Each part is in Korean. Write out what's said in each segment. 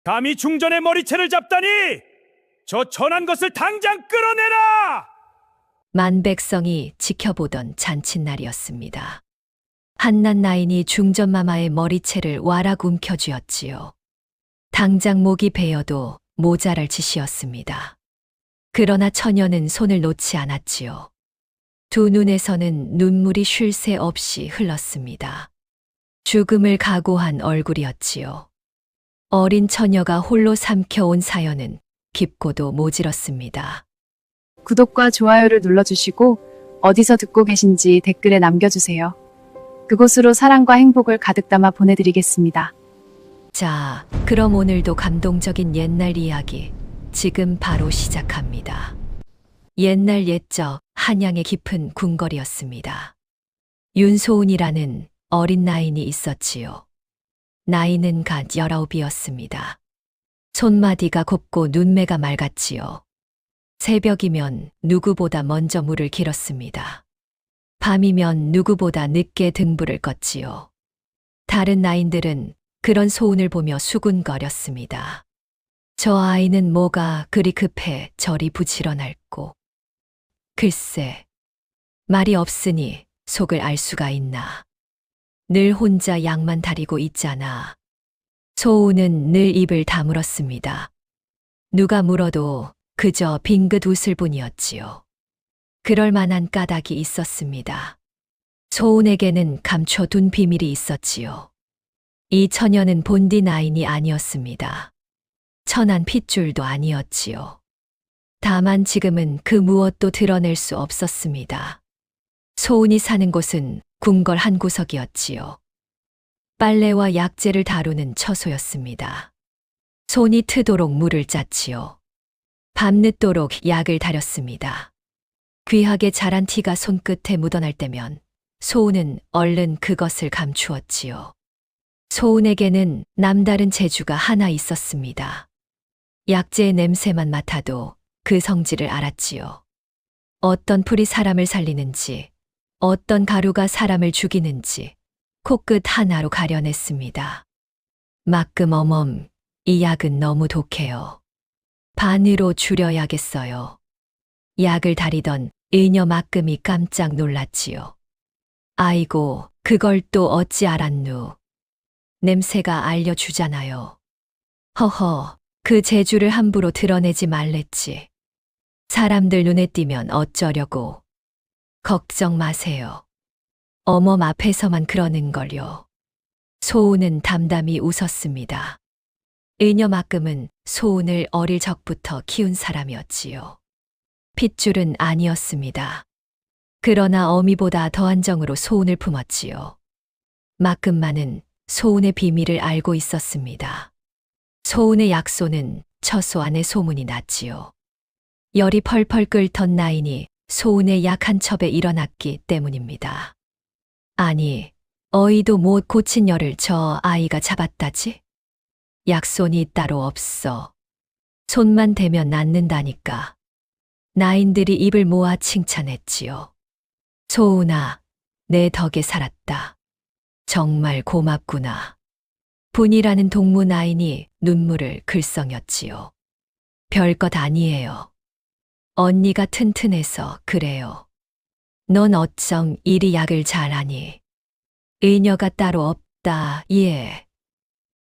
감히 중전의 머리채를 잡다니! 저 천한 것을 당장 끌어내라! 만백성이 지켜보던 잔칫날이었습니다. 한낱 나인이 중전마마의 머리채를 와락 움켜쥐었지요. 당장 목이 베어도 모자랄 짓이었습니다. 그러나 처녀는 손을 놓지 않았지요. 두 눈에서는 눈물이 쉴 새 없이 흘렀습니다. 죽음을 각오한 얼굴이었지요. 어린 처녀가 홀로 삼켜온 사연은 깊고도 모질었습니다. 구독과 좋아요를 눌러주시고 어디서 듣고 계신지 댓글에 남겨주세요. 그곳으로 사랑과 행복을 가득 담아 보내드리겠습니다. 자, 그럼 오늘도 감동적인 옛날 이야기 지금 바로 시작합니다. 옛날 옛적 한양의 깊은 궁궐이었습니다. 윤소은이라는 어린 나인이 있었지요. 나이는 갓 19이었습니다. 손마디가 곱고 눈매가 맑았지요. 새벽이면 누구보다 먼저 물을 길었습니다. 밤이면 누구보다 늦게 등불을 껐지요. 다른 나인들은 그런 소은을 보며 수군거렸습니다. 저 아이는 뭐가 그리 급해 저리 부지런할꼬. 글쎄, 말이 없으니 속을 알 수가 있나. 늘 혼자 양만 다리고 있잖아. 소은은 늘 입을 다물었습니다. 누가 물어도 그저 빙긋 웃을 뿐이었지요. 그럴 만한 까닭이 있었습니다. 소은에게는 감춰둔 비밀이 있었지요. 이 처녀는 본디 나인이 아니었습니다. 천한 핏줄도 아니었지요. 다만 지금은 그 무엇도 드러낼 수 없었습니다. 소은이 사는 곳은 궁궐 한 구석이었지요. 빨래와 약재를 다루는 처소였습니다. 손이 트도록 물을 짰지요. 밤늦도록 약을 다렸습니다. 귀하게 자란 티가 손끝에 묻어날 때면 소은은 얼른 그것을 감추었지요. 소은에게는 남다른 재주가 하나 있었습니다. 약재의 냄새만 맡아도 그 성질을 알았지요. 어떤 풀이 사람을 살리는지, 어떤 가루가 사람을 죽이는지 코끝 하나로 가려냈습니다. 막금 어멈, 이 약은 너무 독해요. 반으로 줄여야겠어요. 약을 다리던 의녀 막금이 깜짝 놀랐지요. 아이고, 그걸 또 어찌 알았누. 냄새가 알려주잖아요. 허허, 그 재주를 함부로 드러내지 말랬지. 사람들 눈에 띄면 어쩌려고. 걱정 마세요. 어멈 앞에서만 그러는 걸요. 소은은 담담히 웃었습니다. 의녀 막금은 소은을 어릴 적부터 키운 사람이었지요. 핏줄은 아니었습니다. 그러나 어미보다 더한 정으로 소은을 품었지요. 막금만은 소은의 비밀을 알고 있었습니다. 소은의 약소는 처소 안에 소문이 났지요. 열이 펄펄 끓던 나인이 소은의 약 한 첩에 일어났기 때문입니다. 아니, 어이도 못 고친 열을 저 아이가 잡았다지? 약손이 따로 없어. 손만 대면 낫는다니까. 나인들이 입을 모아 칭찬했지요. 소은아, 내 덕에 살았다. 정말 고맙구나. 분이라는 동무 나인이 눈물을 글썽였지요. 별것 아니에요. 언니가 튼튼해서 그래요. 넌 어쩜 이리 약을 잘하니? 의녀가 따로 없다, 예.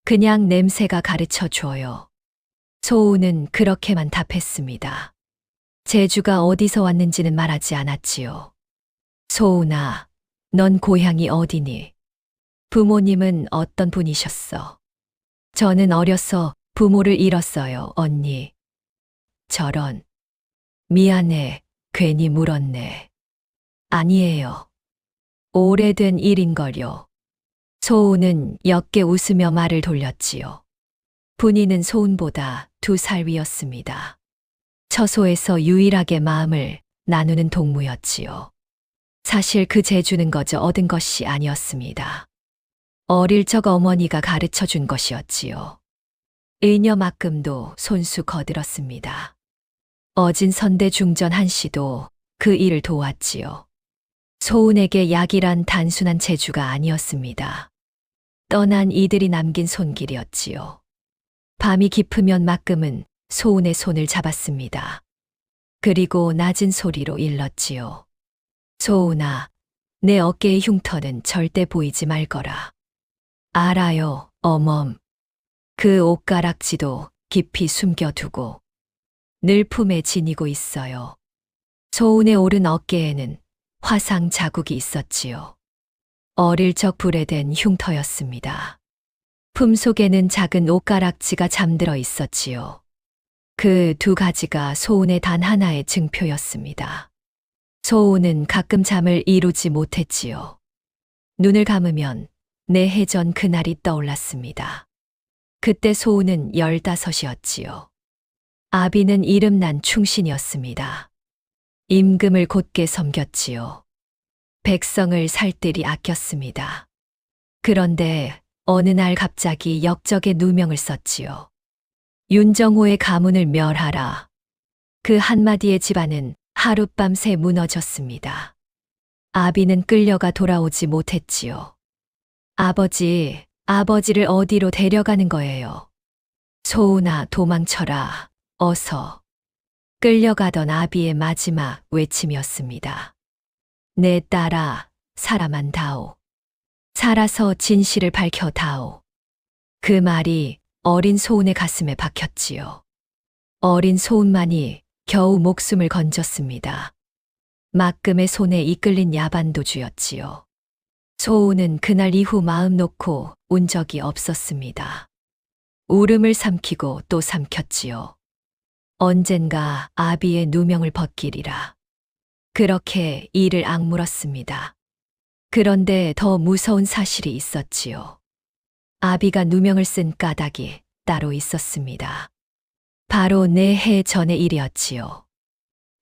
그냥 냄새가 가르쳐 줘요. 소은은 그렇게만 답했습니다. 재주가 어디서 왔는지는 말하지 않았지요. 소은아, 넌 고향이 어디니? 부모님은 어떤 분이셨어? 저는 어려서 부모를 잃었어요, 언니. 저런. 미안해, 괜히 물었네. 아니에요. 오래된 일인걸요. 소은은 옅게 웃으며 말을 돌렸지요. 분이는 소은보다 2살 위였습니다. 처소에서 유일하게 마음을 나누는 동무였지요. 사실 그 재주는 거저 얻은 것이 아니었습니다. 어릴 적 어머니가 가르쳐 준 것이었지요. 의녀 막금도 손수 거들었습니다. 어진 선대 중전 한씨도 그 일을 도왔지요. 소은에게 약이란 단순한 재주가 아니었습니다. 떠난 이들이 남긴 손길이었지요. 밤이 깊으면 막금은 소운의 손을 잡았습니다. 그리고 낮은 소리로 일렀지요. 소운아, 내 어깨의 흉터는 절대 보이지 말거라. 알아요, 어멈. 그 옷가락지도 깊이 숨겨두고 늘 품에 지니고 있어요. 소운의 오른 어깨에는 화상 자국이 있었지요. 어릴 적 불에 댄 흉터였습니다. 품 속에는 작은 옷가락지가 잠들어 있었지요. 그 두 가지가 소운의 단 하나의 증표였습니다. 소운은 가끔 잠을 이루지 못했지요. 눈을 감으면 내해 전 그날이 떠올랐습니다. 그때 소운은 15이었지요. 아비는 이름난 충신이었습니다. 임금을 곧게 섬겼지요. 백성을 살뜰히 아꼈습니다. 그런데 어느 날 갑자기 역적의 누명을 썼지요. 윤정호의 가문을 멸하라. 그 한마디에 집안은 하룻밤새 무너졌습니다. 아비는 끌려가 돌아오지 못했지요. 아버지를 어디로 데려가는 거예요? 소운아, 도망쳐라. 어서. 끌려가던 아비의 마지막 외침이었습니다. 내 딸아, 살아만 다오. 살아서 진실을 밝혀다오. 그 말이 어린 소운의 가슴에 박혔지요. 어린 소운만이 겨우 목숨을 건졌습니다. 막금의 손에 이끌린 야반도주였지요. 소운은 그날 이후 마음 놓고 운 적이 없었습니다. 울음을 삼키고 또 삼켰지요. 언젠가 아비의 누명을 벗기리라. 그렇게 이를 악물었습니다. 그런데 더 무서운 사실이 있었지요. 아비가 누명을 쓴 까닭이 따로 있었습니다. 바로 4해 전의 일이었지요.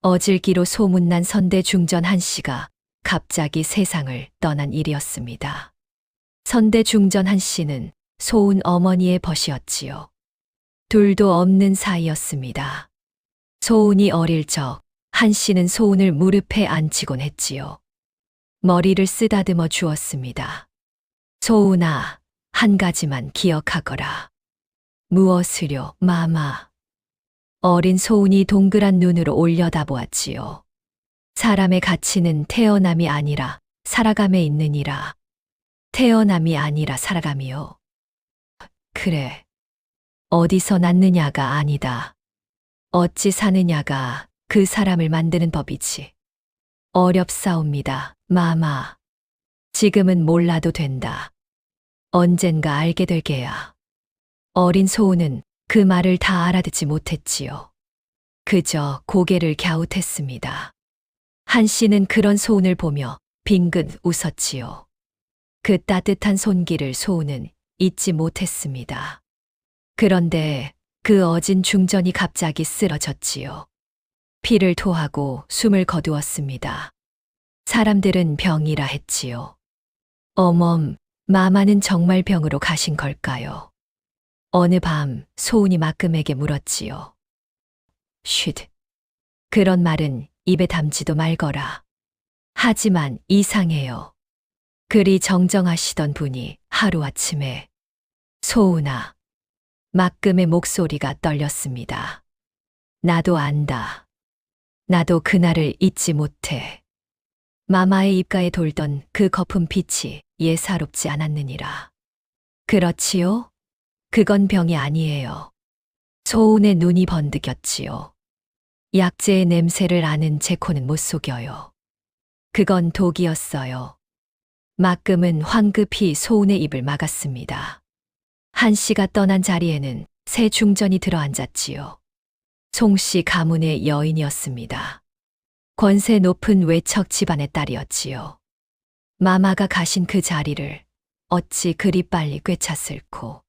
어질기로 소문난 선대 중전 한 씨가 갑자기 세상을 떠난 일이었습니다. 선대 중전 한 씨는 소운 어머니의 벗이었지요. 둘도 없는 사이였습니다. 소운이 어릴 적 한 씨는 소운을 무릎에 앉히곤 했지요. 머리를 쓰다듬어 주었습니다. 소운아, 한 가지만 기억하거라. 무엇을요, 마마? 어린 소운이 동그란 눈으로 올려다보았지요. 사람의 가치는 태어남이 아니라 살아감에 있느니라. 태어남이 아니라 살아감이요. 그래. 어디서 낳느냐가 아니다. 어찌 사느냐가 그 사람을 만드는 법이지. 어렵사옵니다, 마마. 지금은 몰라도 된다. 언젠가 알게 될 게야. 어린 소운은 그 말을 다 알아듣지 못했지요. 그저 고개를 갸웃했습니다. 한 씨는 그런 소운을 보며 빙긋 웃었지요. 그 따뜻한 손길을 소운은 잊지 못했습니다. 그런데 그 어진 중전이 갑자기 쓰러졌지요. 피를 토하고 숨을 거두었습니다. 사람들은 병이라 했지요. 어멈, 마마는 정말 병으로 가신 걸까요? 어느 밤 소운이 막금에게 물었지요. 쉿. 그런 말은 입에 담지도 말거라. 하지만 이상해요. 그리 정정하시던 분이 하루아침에 소운아. 막금의 목소리가 떨렸습니다. 나도 안다. 나도 그날을 잊지 못해. 마마의 입가에 돌던 그 거품 빛이 예사롭지 않았느니라. 그렇지요? 그건 병이 아니에요. 소운의 눈이 번득였지요. 약재의 냄새를 아는 제 코는 못 속여요. 그건 독이었어요. 막금은 황급히 소운의 입을 막았습니다. 한 씨가 떠난 자리에는 새 중전이 들어앉았지요. 송씨 가문의 여인이었습니다. 권세 높은 외척 집안의 딸이었지요. 마마가 가신 그 자리를 어찌 그리 빨리 꿰찼을꼬.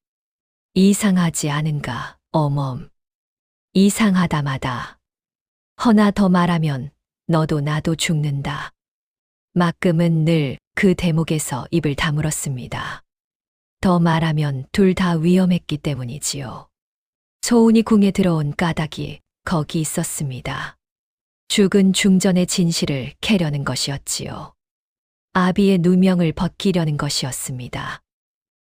이상하지 않은가, 어멈. 이상하다마다. 허나 더 말하면 너도 나도 죽는다. 막금은 늘 그 대목에서 입을 다물었습니다. 더 말하면 둘 다 위험했기 때문이지요. 소운이 궁에 들어온 까닭이 거기 있었습니다. 죽은 중전의 진실을 캐려는 것이었지요. 아비의 누명을 벗기려는 것이었습니다.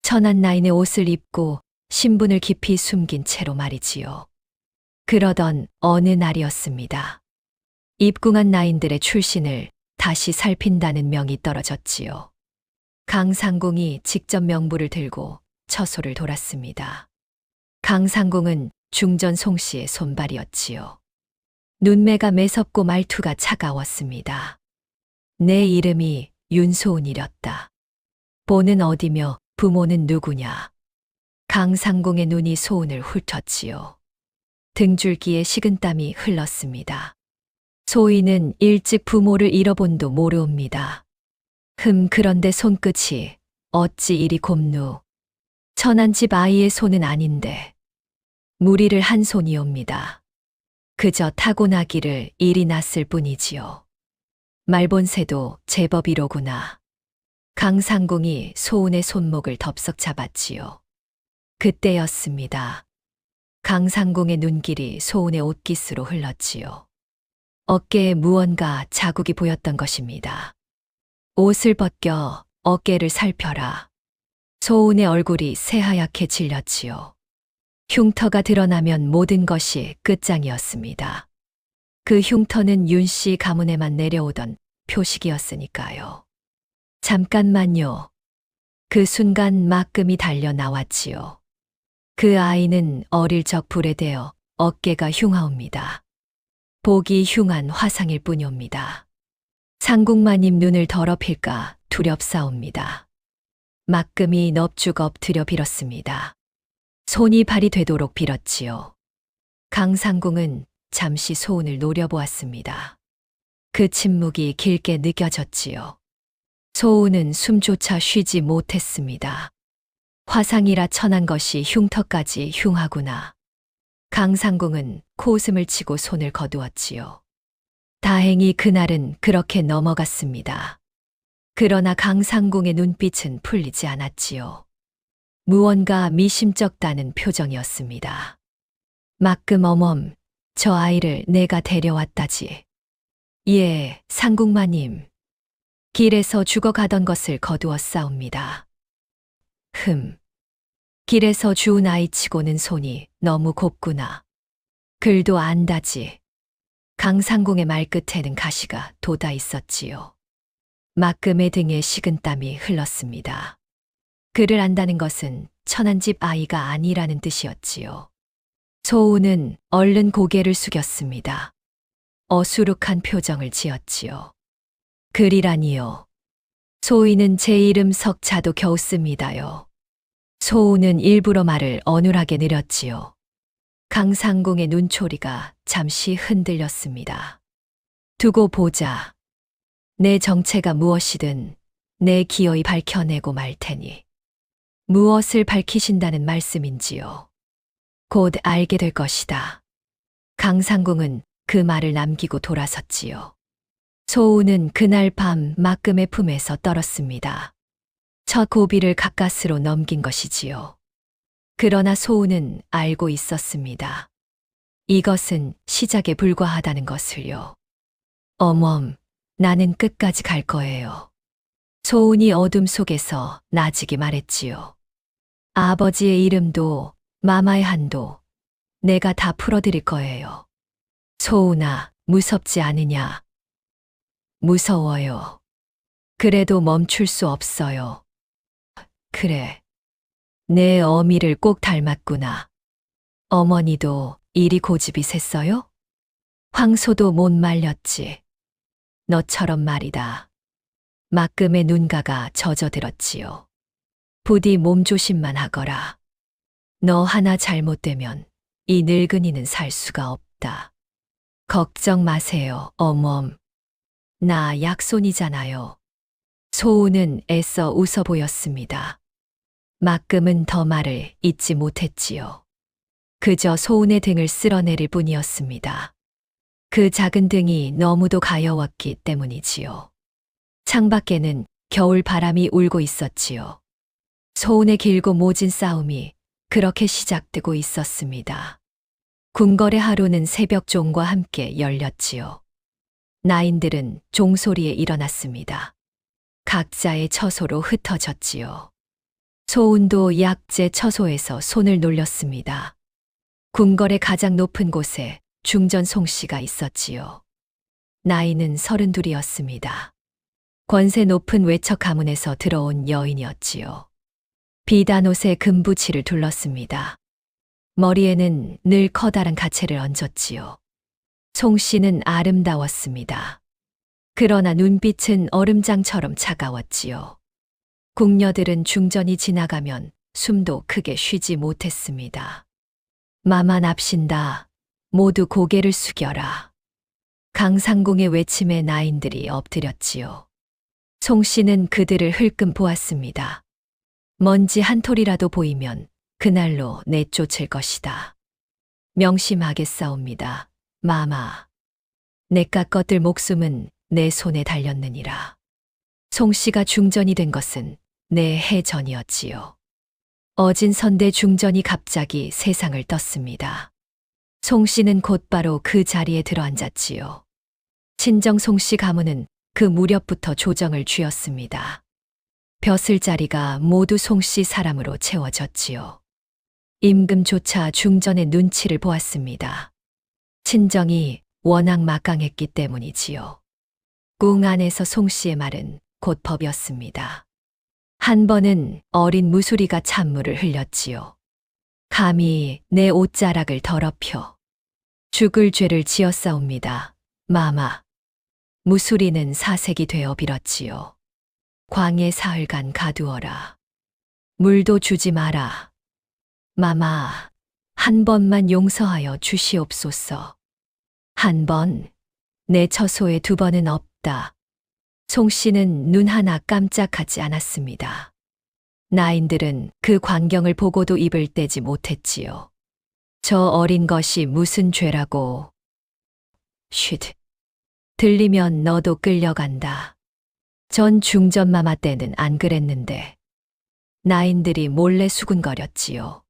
천한 나인의 옷을 입고 신분을 깊이 숨긴 채로 말이지요. 그러던 어느 날이었습니다. 입궁한 나인들의 출신을 다시 살핀다는 명이 떨어졌지요. 강상궁이 직접 명부를 들고 처소를 돌았습니다. 강상궁은 중전 송씨의 손발이었지요. 눈매가 매섭고 말투가 차가웠습니다. 내 이름이 윤소은이렸다. 보는 어디며 부모는 누구냐. 강상궁의 눈이 소은을 훑었지요. 등줄기에 식은땀이 흘렀습니다. 소인은 일찍 부모를 잃어본도 모르옵니다. 그런데 손끝이 어찌 이리 곱누. 천한 집 아이의 손은 아닌데 무리를 한 손이옵니다. 그저 타고나기를 일이 났을 뿐이지요. 말본새도 제법 이로구나. 강상궁이 소은의 손목을 덥석 잡았지요. 그때였습니다. 강상궁의 눈길이 소은의 옷깃으로 흘렀지요. 어깨에 무언가 자국이 보였던 것입니다. 옷을 벗겨 어깨를 살펴라. 소은의 얼굴이 새하얗게 질렸지요. 흉터가 드러나면 모든 것이 끝장이었습니다. 그 흉터는 윤씨 가문에만 내려오던 표식이었으니까요. 잠깐만요. 그 순간 막금이 달려 나왔지요. 그 아이는 어릴 적 불에 대어 어깨가 흉하옵니다. 보기 흉한 화상일 뿐이옵니다. 상궁마님 눈을 더럽힐까 두렵사옵니다. 막금이 넙죽 엎드려 빌었습니다. 손이 발이 되도록 빌었지요. 강상궁은 잠시 소은을 노려보았습니다. 그 침묵이 길게 느껴졌지요. 소은은 숨조차 쉬지 못했습니다. 화상이라 천한 것이 흉터까지 흉하구나. 강상궁은 코웃음을 치고 손을 거두었지요. 다행히 그날은 그렇게 넘어갔습니다. 그러나 강상궁의 눈빛은 풀리지 않았지요. 무언가 미심쩍다는 표정이었습니다. 막금 어멈, 저 아이를 내가 데려왔다지. 예, 상궁마님. 길에서 죽어가던 것을 거두었사옵니다. 길에서 주운 아이치고는 손이 너무 곱구나. 글도 안다지. 강상궁의 말끝에는 가시가 돋아 있었지요. 막금의 등에 식은땀이 흘렀습니다. 글을 안다는 것은 천한 집 아이가 아니라는 뜻이었지요. 소은은 얼른 고개를 숙였습니다. 어수룩한 표정을 지었지요. 글이라니요. 소인은 제 이름 석자도 겨우 씁니다요. 소은은 일부러 말을 어눌하게 느렸지요. 강상궁의 눈초리가 잠시 흔들렸습니다. 두고 보자. 내 정체가 무엇이든 내 기어이 밝혀내고 말 테니. 무엇을 밝히신다는 말씀인지요. 곧 알게 될 것이다. 강상궁은 그 말을 남기고 돌아섰지요. 소은은 그날 밤 막금의 품에서 떨었습니다. 첫 고비를 가까스로 넘긴 것이지요. 그러나 소은은 알고 있었습니다. 이것은 시작에 불과하다는 것을요. 어멈, 나는 끝까지 갈 거예요. 소은이 어둠 속에서 나지기 말했지요. 아버지의 이름도 마마의 한도 내가 다 풀어드릴 거예요. 소은아, 무섭지 않으냐? 무서워요. 그래도 멈출 수 없어요. 그래. 내 어미를 꼭 닮았구나. 어머니도 이리 고집이 셌어요? 황소도 못 말렸지. 너처럼 말이다. 막금의 눈가가 젖어들었지요. 부디 몸조심만 하거라. 너 하나 잘못되면 이 늙은이는 살 수가 없다. 걱정 마세요, 어멈. 나 약손이잖아요. 소은은 애써 웃어 보였습니다. 막금은 더 말을 잇지 못했지요. 그저 소은의 등을 쓸어내릴 뿐이었습니다. 그 작은 등이 너무도 가여웠기 때문이지요. 창밖에는 겨울 바람이 울고 있었지요. 소은의 길고 모진 싸움이 그렇게 시작되고 있었습니다. 궁궐의 하루는 새벽 종과 함께 열렸지요. 나인들은 종소리에 일어났습니다. 각자의 처소로 흩어졌지요. 소운도 약재 처소에서 손을 놀렸습니다. 궁궐의 가장 높은 곳에 중전 송씨가 있었지요. 나이는 32이었습니다. 권세 높은 외척 가문에서 들어온 여인이었지요. 비단 옷에 금부치를 둘렀습니다. 머리에는 늘 커다란 가채를 얹었지요. 송씨는 아름다웠습니다. 그러나 눈빛은 얼음장처럼 차가웠지요. 궁녀들은 중전이 지나가면 숨도 크게 쉬지 못했습니다. 마마 납신다. 모두 고개를 숙여라. 강상궁의 외침에 나인들이 엎드렸지요. 송씨는 그들을 흘끔 보았습니다. 먼지 한 톨이라도 보이면 그날로 내쫓을 것이다. 명심하겠사옵니다. 마마. 내깟 것들 목숨은 내 손에 달렸느니라. 송씨가 중전이 된 것은 내 해전이었지요. 어진 선대 중전이 갑자기 세상을 떴습니다. 송씨는 곧바로 그 자리에 들어앉았지요. 친정 송씨 가문은 그 무렵부터 조정을 쥐었습니다. 벼슬자리가 모두 송씨 사람으로 채워졌지요. 임금조차 중전의 눈치를 보았습니다. 친정이 워낙 막강했기 때문이지요. 궁 안에서 송씨의 말은 곧 법이었습니다. 한 번은 어린 무수리가 찬물을 흘렸지요. 감히 내 옷자락을 더럽혀 죽을 죄를 지었사옵니다. 마마. 무수리는 사색이 되어 빌었지요. 광해 사흘간 가두어라. 물도 주지 마라. 마마, 한 번만 용서하여 주시옵소서. 한 번, 내 처소에 두 번은 없다. 송씨는 눈 하나 깜짝하지 않았습니다. 나인들은 그 광경을 보고도 입을 떼지 못했지요. 저 어린 것이 무슨 죄라고. 쉿. 들리면 너도 끌려간다. 전 중전마마 때는 안 그랬는데. 나인들이 몰래 수군거렸지요.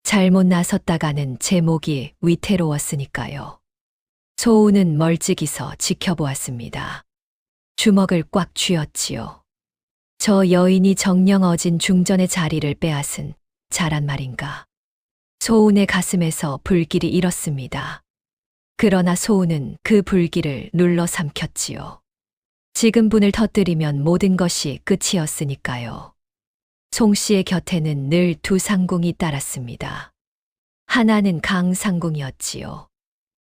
잘못 나섰다가는 제 목이 위태로웠으니까요. 소우는 멀찍이서 지켜보았습니다. 주먹을 꽉 쥐었지요. 저 여인이 정령 어진 중전의 자리를 빼앗은 자란 말인가. 소운의 가슴에서 불길이 일었습니다. 그러나 소운은 그 불길을 눌러 삼켰지요. 지금 분을 터뜨리면 모든 것이 끝이었으니까요. 송씨의 곁에는 늘 두 상궁이 따랐습니다. 하나는 강상궁이었지요.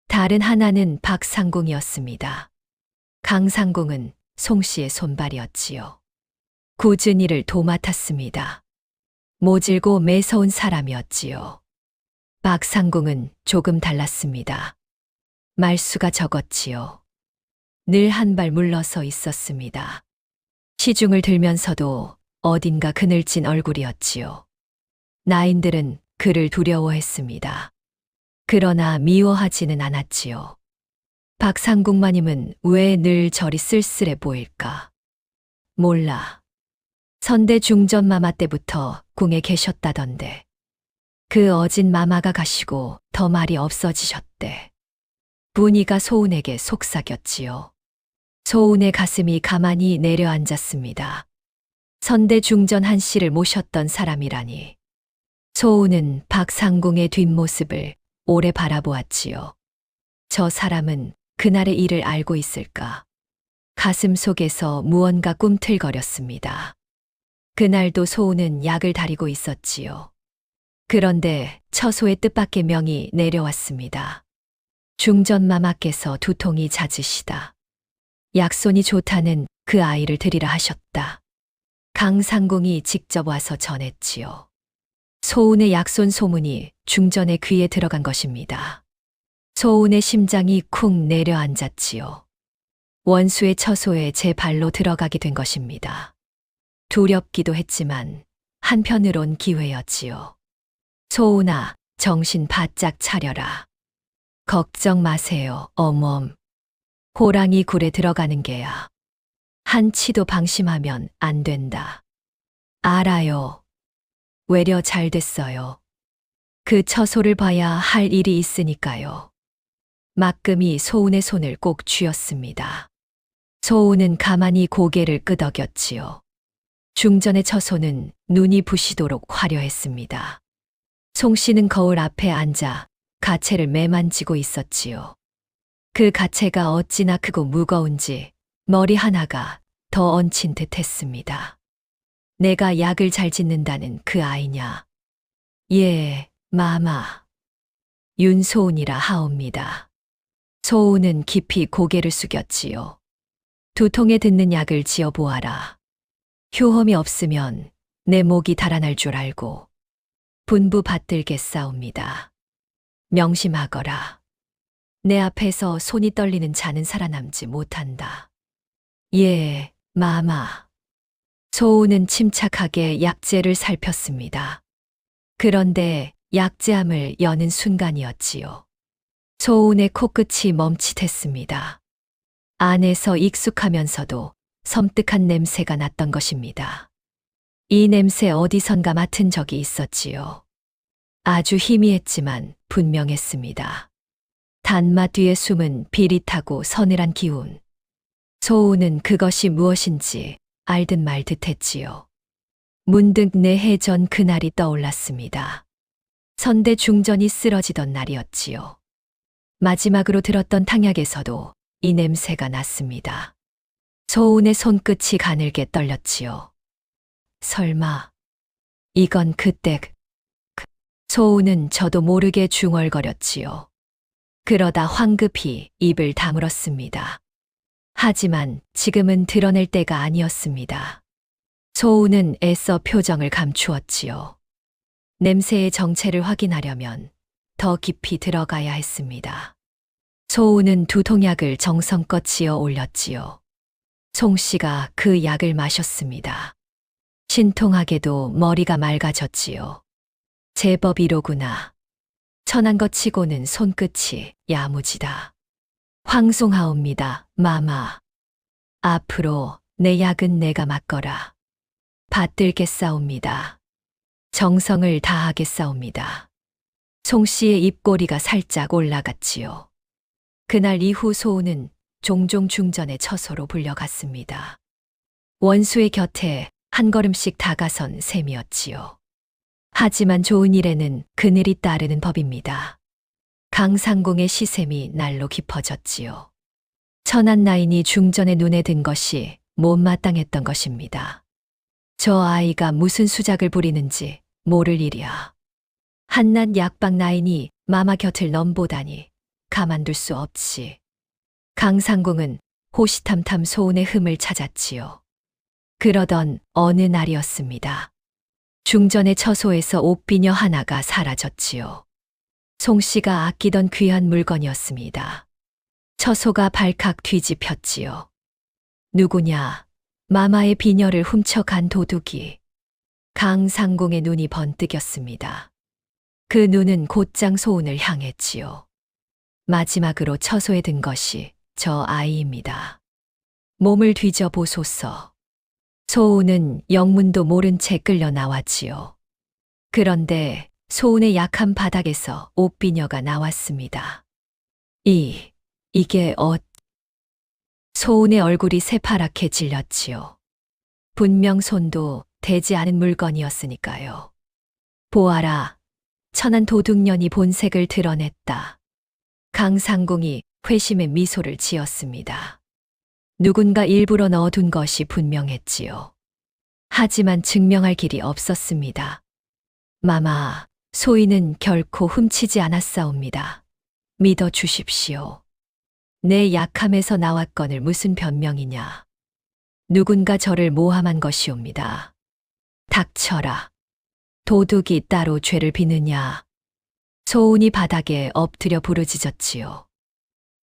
다른 하나는 박상궁이었습니다. 강상궁은 송씨의 손발이었지요. 굳은 일을 도맡았습니다. 모질고 매서운 사람이었지요. 박상궁은 조금 달랐습니다. 말수가 적었지요. 늘 한 발 물러서 있었습니다. 시중을 들면서도 어딘가 그늘진 얼굴이었지요. 나인들은 그를 두려워했습니다. 그러나 미워하지는 않았지요. 박상궁마님은 왜 늘 저리 쓸쓸해 보일까? 몰라. 선대 중전마마 때부터 궁에 계셨다던데. 그 어진 마마가 가시고 더 말이 없어지셨대. 분이가 소운에게 속삭였지요. 소운의 가슴이 가만히 내려앉았습니다. 선대 중전 한 씨를 모셨던 사람이라니. 소운은 박상궁의 뒷모습을 오래 바라보았지요. 저 사람은 그날의 일을 알고 있을까? 가슴 속에서 무언가 꿈틀거렸습니다. 그날도 소운은 약을 다리고 있었지요. 그런데 처소의 뜻밖의 명이 내려왔습니다. 중전마마께서 두통이 잦으시다. 약손이 좋다는 그 아이를 드리라 하셨다. 강상궁이 직접 와서 전했지요. 소운의 약손 소문이 중전의 귀에 들어간 것입니다. 소운의 심장이 쿵 내려앉았지요. 원수의 처소에 제 발로 들어가게 된 것입니다. 두렵기도 했지만 한편으론 기회였지요. 소운아, 정신 바짝 차려라. 걱정 마세요, 어멈. 호랑이 굴에 들어가는 게야. 한 치도 방심하면 안 된다. 알아요. 외려 잘 됐어요. 그 처소를 봐야 할 일이 있으니까요. 막금이 소운의 손을 꼭 쥐었습니다. 소운은 가만히 고개를 끄덕였지요. 중전의 처소는 눈이 부시도록 화려했습니다. 송 씨는 거울 앞에 앉아 가채를 매만지고 있었지요. 그 가채가 어찌나 크고 무거운지 머리 하나가 더 얹힌 듯 했습니다. 내가 약을 잘 짓는다는 그 아이냐? 예, 마마. 윤소은이라 하옵니다. 소은은 깊이 고개를 숙였지요. 두통에 듣는 약을 지어 보아라. 효험이 없으면 내 목이 달아날 줄 알고 분부 받들겠사옵니다. 명심하거라. 내 앞에서 손이 떨리는 자는 살아남지 못한다. 예, 마마. 소우는 침착하게 약재를 살폈습니다. 그런데 약재함을 여는 순간이었지요. 소운의 코끝이 멈칫했습니다. 안에서 익숙하면서도 섬뜩한 냄새가 났던 것입니다. 이 냄새 어디선가 맡은 적이 있었지요. 아주 희미했지만 분명했습니다. 단맛 뒤에 숨은 비릿하고 서늘한 기운. 소우는 그것이 무엇인지 알듯 말듯 했지요. 문득 4해 전 그날이 떠올랐습니다. 선대 중전이 쓰러지던 날이었지요. 마지막으로 들었던 탕약에서도 이 냄새가 났습니다. 소운의 손끝이 가늘게 떨렸지요. 설마 이건 그때 소운은 저도 모르게 중얼거렸지요. 그러다 황급히 입을 다물었습니다. 하지만 지금은 드러낼 때가 아니었습니다. 소운은 애써 표정을 감추었지요. 냄새의 정체를 확인하려면 더 깊이 들어가야 했습니다. 소운은 두 통약을 정성껏 지어 올렸지요. 송 씨가 그 약을 마셨습니다. 신통하게도 머리가 맑아졌지요. 제법 이로구나. 천한 것 치고는 손끝이 야무지다. 황송하옵니다, 마마. 앞으로 내 약은 내가 맡거라. 받들겠사옵니다. 정성을 다하겠사옵니다. 송 씨의 입꼬리가 살짝 올라갔지요. 그날 이후 소우는 종종 중전의 처소로 불려갔습니다. 원수의 곁에 한 걸음씩 다가선 셈이었지요. 하지만 좋은 일에는 그늘이 따르는 법입니다. 강상공의 시샘이 날로 깊어졌지요. 천한 나인이 중전의 눈에 든 것이 못마땅했던 것입니다. 저 아이가 무슨 수작을 부리는지 모를 일이야. 한낱 약방 나인이 마마 곁을 넘보다니 가만둘 수 없지. 강상공은 호시탐탐 소운의 흠을 찾았지요. 그러던 어느 날이었습니다. 중전의 처소에서 옷비녀 하나가 사라졌지요. 송 씨가 아끼던 귀한 물건이었습니다. 처소가 발칵 뒤집혔지요. 누구냐? 마마의 비녀를 훔쳐간 도둑이. 강상공의 눈이 번뜩였습니다. 그 눈은 곧장 소운을 향했지요. 마지막으로 처소에 든 것이 저 아이입니다. 몸을 뒤져 보소서. 소운은 영문도 모른 채 끌려 나왔지요. 그런데 소운의 약한 바닥에서 옷비녀가 나왔습니다. 이게 소운의 얼굴이 새파랗게 질렸지요. 분명 손도 대지 않은 물건이었으니까요. 보아라, 천한 도둑년이 본색을 드러냈다. 강상공이 회심의 미소를 지었습니다. 누군가 일부러 넣어둔 것이 분명했지요. 하지만 증명할 길이 없었습니다. 마마, 소인은 결코 훔치지 않았사옵니다. 믿어 주십시오. 내 약함에서 나왔거늘 무슨 변명이냐. 누군가 저를 모함한 것이옵니다. 닥쳐라. 도둑이 따로 죄를 비느냐. 소운이 바닥에 엎드려 부르짖었지요.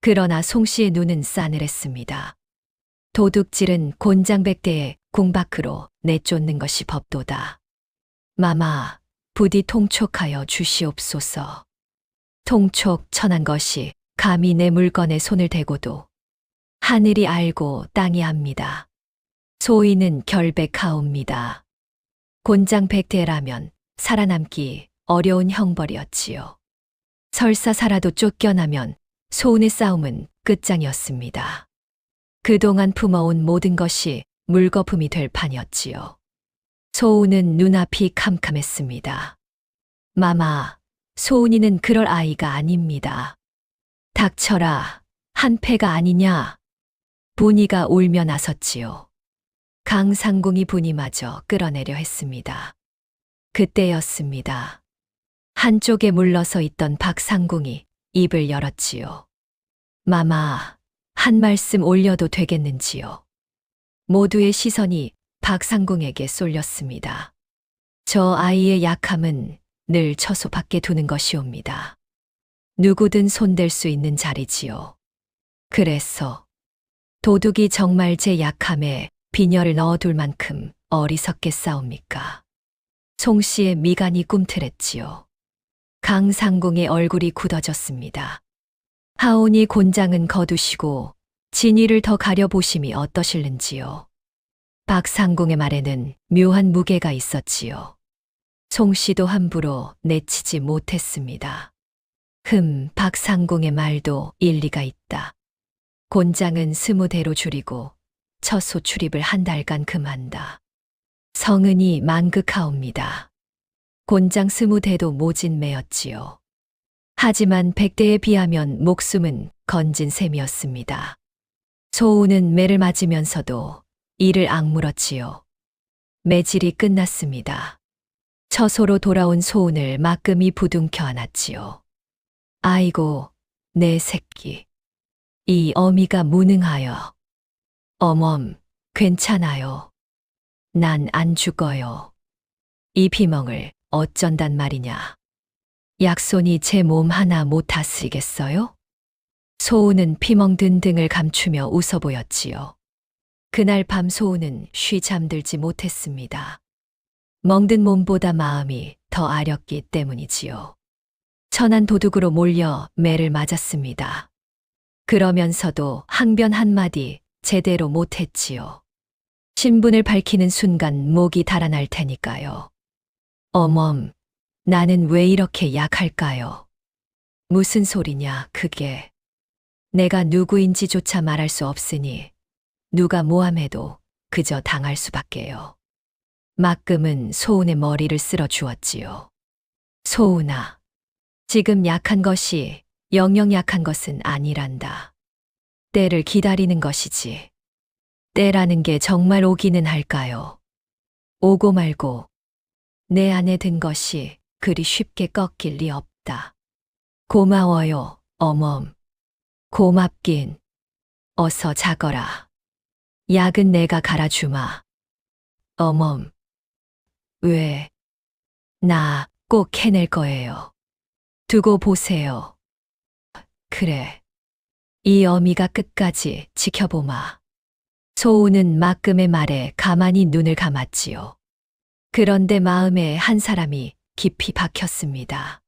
그러나 송 씨의 눈은 싸늘했습니다. 도둑질은 곤장백대에 궁 밖으로 내쫓는 것이 법도다. 마마, 부디 통촉하여 주시옵소서. 통촉 천한 것이 감히 내 물건에 손을 대고도 하늘이 알고 땅이 압니다. 소인은 결백하옵니다. 곤장백대라면 살아남기 어려운 형벌이었지요. 설사 살아도 쫓겨나면 소운의 싸움은 끝장이었습니다. 그동안 품어온 모든 것이 물거품이 될 판이었지요. 소은은 눈앞이 캄캄했습니다. 마마, 소은이는 그럴 아이가 아닙니다. 닥쳐라, 한패가 아니냐. 분이가 울며 나섰지요. 강상궁이 분이마저 끌어내려 했습니다. 그때였습니다. 한쪽에 물러서 있던 박상궁이 입을 열었지요. 마마, 한 말씀 올려도 되겠는지요? 모두의 시선이 박상궁에게 쏠렸습니다. 저 아이의 약함은 늘 처소 밖에 두는 것이옵니다. 누구든 손댈 수 있는 자리지요. 그래서 도둑이 정말 제 약함에 비녀를 넣어둘 만큼 어리석게 싸웁니까? 송 씨의 미간이 꿈틀했지요. 강상궁의 얼굴이 굳어졌습니다. 하오니 곤장은 거두시고 진위를 더 가려보심이 어떠실는지요. 박상궁의 말에는 묘한 무게가 있었지요. 송 씨도 함부로 내치지 못했습니다. 박상궁의 말도 일리가 있다. 곤장은 20대로 줄이고 처소 출입을 한 달간 금한다. 성은이 만극하옵니다. 곤장 20대도 모진매였지요. 하지만 100대에 비하면 목숨은 건진 셈이었습니다. 소우는 매를 맞으면서도 이를 악물었지요. 매질이 끝났습니다. 처소로 돌아온 소운을 막금이 부둥켜 안았지요. 아이고, 내 새끼. 이 어미가 무능하여. 어멈, 괜찮아요. 난 안 죽어요. 이 비멍을 어쩐단 말이냐. 약손이 제 몸 하나 못 다스리겠어요? 소우는 피멍 든 등을 감추며 웃어 보였지요. 그날 밤 소우는 쉬 잠들지 못했습니다. 멍든 몸보다 마음이 더 아렸기 때문이지요. 천한 도둑으로 몰려 매를 맞았습니다. 그러면서도 항변 한마디 제대로 못했지요. 신분을 밝히는 순간 목이 달아날 테니까요. 어멈, 나는 왜 이렇게 약할까요? 무슨 소리냐, 그게. 내가 누구인지조차 말할 수 없으니 누가 모함해도 그저 당할 수밖에요. 막금은 소운의 머리를 쓸어 주었지요. 소운아, 지금 약한 것이 영영 약한 것은 아니란다. 때를 기다리는 것이지. 때라는 게 정말 오기는 할까요? 오고 말고 내 안에 든 것이 그리 쉽게 꺾일 리 없다. 고마워요, 어멈. 고맙긴. 어서 자거라. 약은 내가 갈아주마. 어멈. 왜? 나 꼭 해낼 거예요. 두고 보세요. 그래. 이 어미가 끝까지 지켜보마. 소우는 막금의 말에 가만히 눈을 감았지요. 그런데 마음에 한 사람이 깊이 박혔습니다.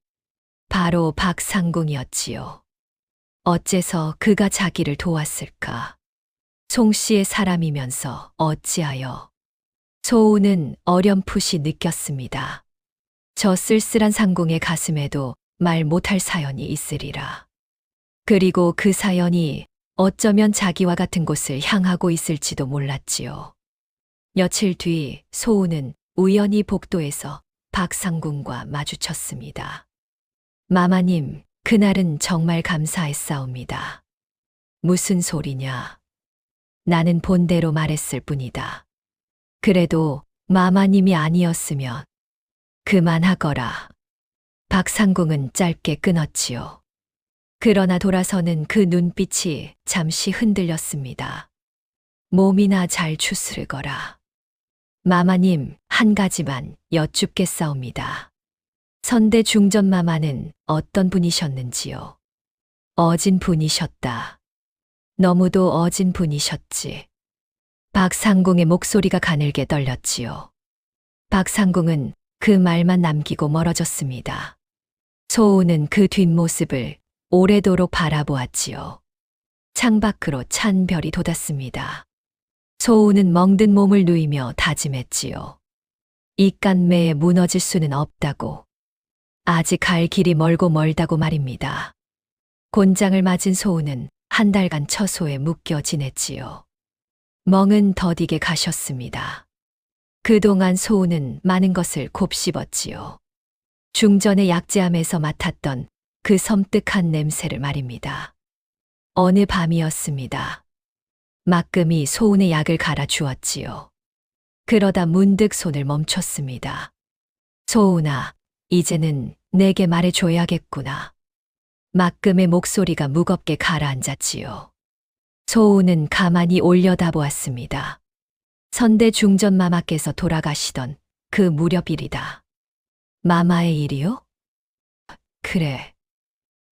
바로 박상궁이었지요. 어째서 그가 자기를 도왔을까? 송 씨의 사람이면서 어찌하여? 소우는 어렴풋이 느꼈습니다. 저 쓸쓸한 상궁의 가슴에도 말 못할 사연이 있으리라. 그리고 그 사연이 어쩌면 자기와 같은 곳을 향하고 있을지도 몰랐지요. 며칠 뒤 소우는 우연히 복도에서 박상궁과 마주쳤습니다. 마마님, 그날은 정말 감사했사옵니다. 무슨 소리냐? 나는 본대로 말했을 뿐이다. 그래도 마마님이 아니었으면 그만하거라. 박상궁은 짧게 끊었지요. 그러나 돌아서는 그 눈빛이 잠시 흔들렸습니다. 몸이나 잘 추스르거라. 마마님, 한 가지만 여쭙겠사옵니다. 선대 중전 마마는 어떤 분이셨는지요? 어진 분이셨다. 너무도 어진 분이셨지. 박상궁의 목소리가 가늘게 떨렸지요. 박상궁은 그 말만 남기고 멀어졌습니다. 소우는 그 뒷모습을 오래도록 바라보았지요. 창밖으로 찬 별이 돋았습니다. 소우는 멍든 몸을 누이며 다짐했지요. 이깟매에 무너질 수는 없다고. 아직 갈 길이 멀고 멀다고 말입니다. 곤장을 맞은 소우는 한 달간 처소에 묶여 지냈지요. 멍은 더디게 가셨습니다. 그동안 소우는 많은 것을 곱씹었지요. 중전의 약재함에서 맡았던 그 섬뜩한 냄새를 말입니다. 어느 밤이었습니다. 막금이 소운의 약을 갈아 주었지요. 그러다 문득 손을 멈췄습니다. 소운아, 이제는 내게 말해줘야겠구나. 막금의 목소리가 무겁게 가라앉았지요. 소운은 가만히 올려다보았습니다. 선대 중전 마마께서 돌아가시던 그 무렵일이다. 마마의 일이요? 그래.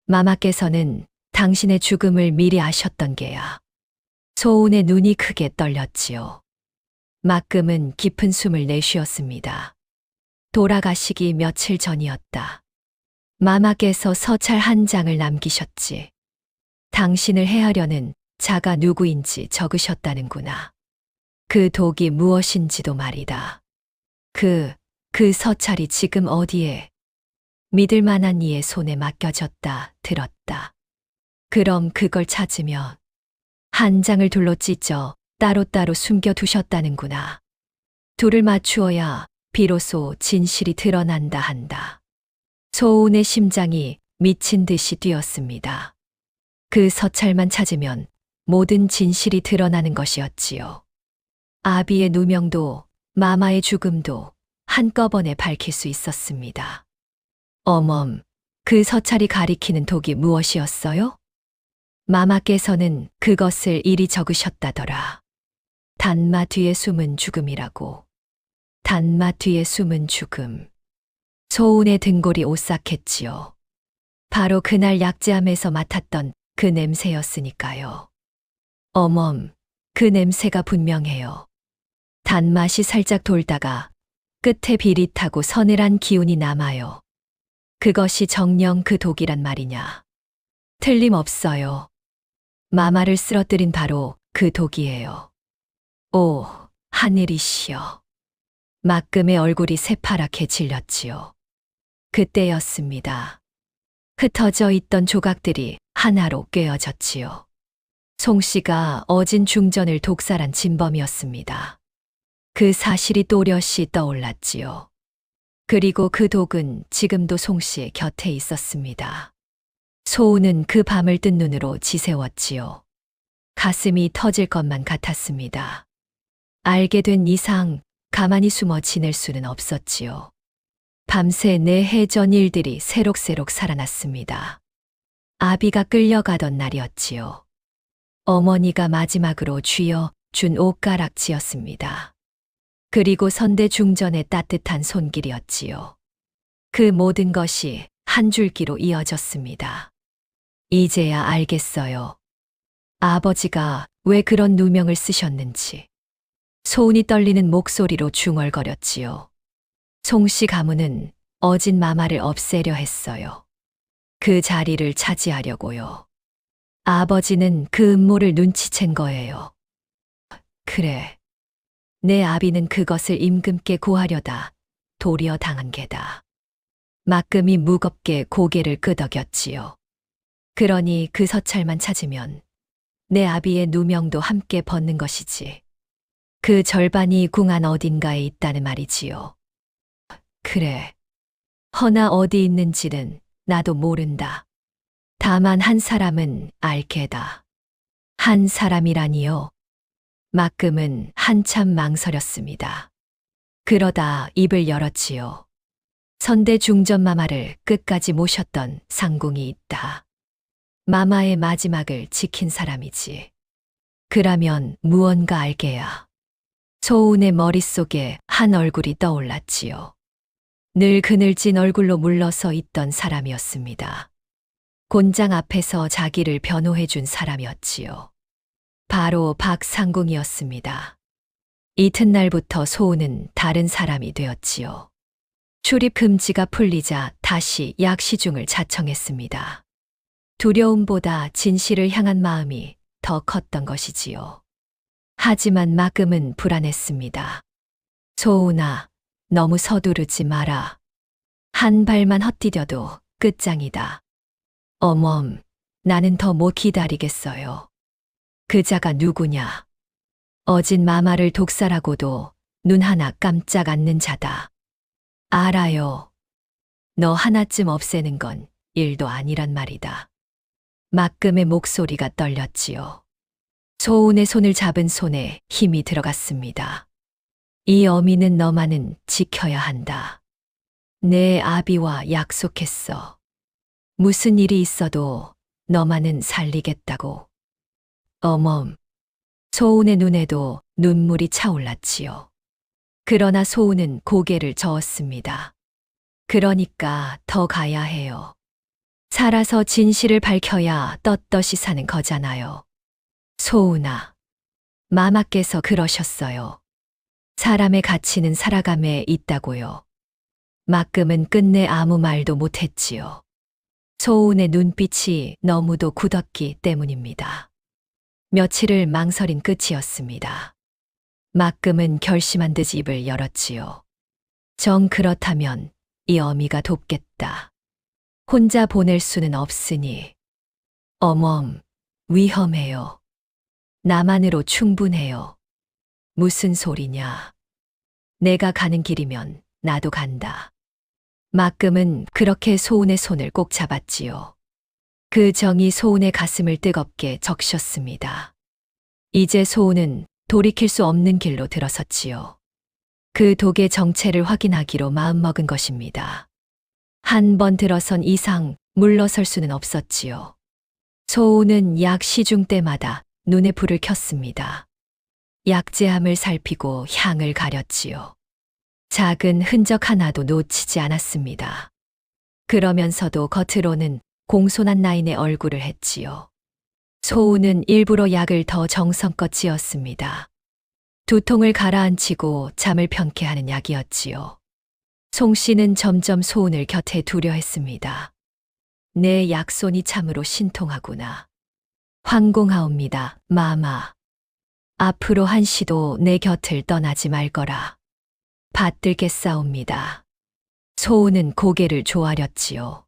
마마께서는 당신의 죽음을 미리 아셨던 게야. 소운의 눈이 크게 떨렸지요. 막금은 깊은 숨을 내쉬었습니다. 돌아가시기 며칠 전이었다. 마마께서 서찰 한 장을 남기셨지. 당신을 해하려는 자가 누구인지 적으셨다는구나. 그 독이 무엇인지도 말이다. 그 서찰이 지금 어디에? 믿을 만한 이의 손에 맡겨졌다 들었다. 그럼 그걸 찾으면 한 장을 둘로 찢어 따로따로 숨겨두셨다는구나. 둘을 맞추어야 비로소 진실이 드러난다 한다. 소운의 심장이 미친 듯이 뛰었습니다. 그 서찰만 찾으면 모든 진실이 드러나는 것이었지요. 아비의 누명도 마마의 죽음도 한꺼번에 밝힐 수 있었습니다. 어멈, 그 서찰이 가리키는 독이 무엇이었어요? 마마께서는 그것을 이리 적으셨다더라. 단마 뒤에 숨은 죽음이라고. 단마 뒤에 숨은 죽음. 소운의 등골이 오싹했지요. 바로 그날 약재함에서 맡았던 그 냄새였으니까요. 어멈, 그 냄새가 분명해요. 단맛이 살짝 돌다가 끝에 비릿하고 서늘한 기운이 남아요. 그것이 정녕 그 독이란 말이냐. 틀림없어요. 마마를 쓰러뜨린 바로 그 독이에요. 오, 하늘이시여. 막금의 얼굴이 새파랗게 질렸지요. 그때였습니다. 흩어져 있던 조각들이 하나로 꿰어졌지요. 송씨가 어진 중전을 독살한 진범이었습니다. 그 사실이 또렷이 떠올랐지요. 그리고 그 독은 지금도 송씨의 곁에 있었습니다. 소우는 그 밤을 뜬 눈으로 지새웠지요. 가슴이 터질 것만 같았습니다. 알게 된 이상 가만히 숨어 지낼 수는 없었지요. 밤새 내 해전 일들이 새록새록 살아났습니다. 아비가 끌려가던 날이었지요. 어머니가 마지막으로 쥐어 준 옷가락지였습니다. 그리고 선대 중전의 따뜻한 손길이었지요. 그 모든 것이 한 줄기로 이어졌습니다. 이제야 알겠어요. 아버지가 왜 그런 누명을 쓰셨는지. 소운이 떨리는 목소리로 중얼거렸지요. 송씨 가문은 어진 마마를 없애려 했어요. 그 자리를 차지하려고요. 아버지는 그 음모를 눈치챈 거예요. 그래. 내 아비는 그것을 임금께 고하려다 도리어 당한 게다. 막금이 무겁게 고개를 끄덕였지요. 그러니 그 서찰만 찾으면 내 아비의 누명도 함께 벗는 것이지. 그 절반이 궁안 어딘가에 있다는 말이지요. 그래. 허나 어디 있는지는 나도 모른다. 다만 한 사람은 알게다. 한 사람이라니요. 막금은 한참 망설였습니다. 그러다 입을 열었지요. 선대 중전 마마를 끝까지 모셨던 상궁이 있다. 마마의 마지막을 지킨 사람이지. 그라면 무언가 알게야. 소운의 머릿속에 한 얼굴이 떠올랐지요. 늘 그늘진 얼굴로 물러서 있던 사람이었습니다. 곤장 앞에서 자기를 변호해 준 사람이었지요. 바로 박상궁이었습니다. 이튿날부터 소운은 다른 사람이 되었지요. 출입 금지가 풀리자 다시 약시중을 자청했습니다. 두려움보다 진실을 향한 마음이 더 컸던 것이지요. 하지만 막금은 불안했습니다. 소운아, 너무 서두르지 마라. 한 발만 헛디뎌도 끝장이다. 어멈, 나는 더 못 기다리겠어요. 그 자가 누구냐? 어진 마마를 독살하고도 눈 하나 깜짝 않는 자다. 알아요. 너 하나쯤 없애는 건 일도 아니란 말이다. 막금의 목소리가 떨렸지요. 소운의 손을 잡은 손에 힘이 들어갔습니다. 이 어미는 너만은 지켜야 한다. 내 아비와 약속했어. 무슨 일이 있어도 너만은 살리겠다고. 어멈. 소운의 눈에도 눈물이 차올랐지요. 그러나 소운은 고개를 저었습니다. 그러니까 더 가야 해요. 살아서 진실을 밝혀야 떳떳이 사는 거잖아요. 소운아, 마마께서 그러셨어요. 사람의 가치는 살아감에 있다고요. 막금은 끝내 아무 말도 못했지요. 소운의 눈빛이 너무도 굳었기 때문입니다. 며칠을 망설인 끝이었습니다. 막금은 결심한 듯 입을 열었지요. 정 그렇다면 이 어미가 돕겠다. 혼자 보낼 수는 없으니. 어멈, 위험해요. 나만으로 충분해요. 무슨 소리냐. 내가 가는 길이면 나도 간다. 막금은 그렇게 소운의 손을 꼭 잡았지요. 그 정이 소운의 가슴을 뜨겁게 적셨습니다. 이제 소운은 돌이킬 수 없는 길로 들어섰지요. 그 독의 정체를 확인하기로 마음먹은 것입니다. 한 번 들어선 이상 물러설 수는 없었지요. 소운은 약 시중 때마다 눈에 불을 켰습니다. 약재함을 살피고 향을 가렸지요. 작은 흔적 하나도 놓치지 않았습니다. 그러면서도 겉으로는 공손한 나인의 얼굴을 했지요. 소운은 일부러 약을 더 정성껏 지었습니다. 두통을 가라앉히고 잠을 편케 하는 약이었지요. 송 씨는 점점 소운을 곁에 두려 했습니다. 내 약손이 참으로 신통하구나. 황공하옵니다, 마마. 앞으로 한시도 내 곁을 떠나지 말거라. 받들겠사옵니다. 소운은 고개를 조아렸지요.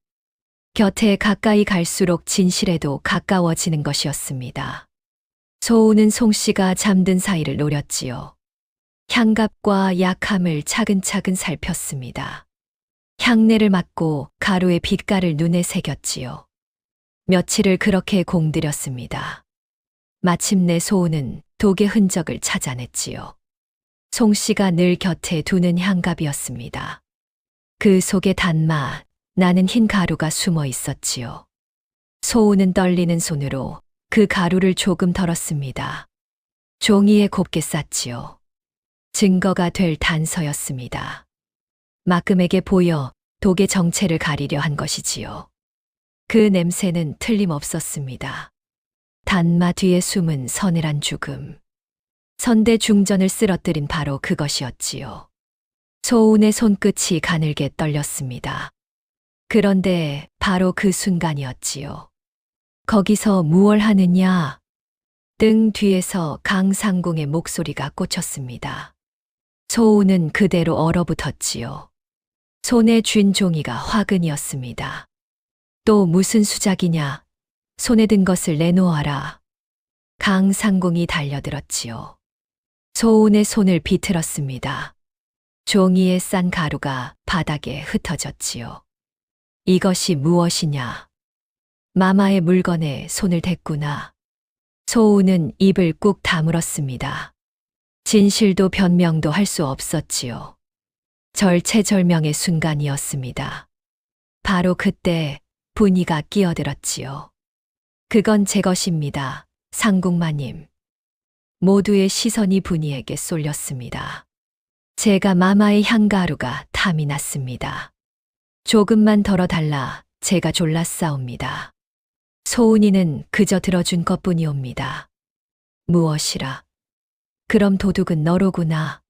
곁에 가까이 갈수록 진실에도 가까워지는 것이었습니다. 소운은 송 씨가 잠든 사이를 노렸지요. 향갑과 약함을 차근차근 살폈습니다. 향내를 맡고 가루의 빛깔을 눈에 새겼지요. 며칠을 그렇게 공들였습니다. 마침내 소운은 독의 흔적을 찾아냈지요. 송 씨가 늘 곁에 두는 향갑이었습니다. 그 속에 단마, 나는 흰 가루가 숨어 있었지요. 소운은 떨리는 손으로 그 가루를 조금 덜었습니다. 종이에 곱게 쌌지요. 증거가 될 단서였습니다. 막금에게 보여 독의 정체를 가리려 한 것이지요. 그 냄새는 틀림없었습니다. 단마 뒤에 숨은 서늘한 죽음. 선대 중전을 쓰러뜨린 바로 그것이었지요. 소운의 손끝이 가늘게 떨렸습니다. 그런데 바로 그 순간이었지요. 거기서 무얼 하느냐? 등 뒤에서 강상공의 목소리가 꽂혔습니다. 소운은 그대로 얼어붙었지요. 손에 쥔 종이가 화근이었습니다. 또 무슨 수작이냐? 손에 든 것을 내놓아라. 강상공이 달려들었지요. 소운의 손을 비틀었습니다. 종이에 싼 가루가 바닥에 흩어졌지요. 이것이 무엇이냐? 마마의 물건에 손을 댔구나. 소운은 입을 꾹 다물었습니다. 진실도 변명도 할 수 없었지요. 절체절명의 순간이었습니다. 바로 그때 분이가 끼어들었지요. 그건 제 것입니다, 상궁마님. 모두의 시선이 분이에게 쏠렸습니다. 제가 마마의 향가루가 탐이 났습니다. 조금만 덜어달라 제가 졸랐사옵니다. 소운이는 그저 들어준 것뿐이옵니다. 무엇이라? 그럼 도둑은 너로구나.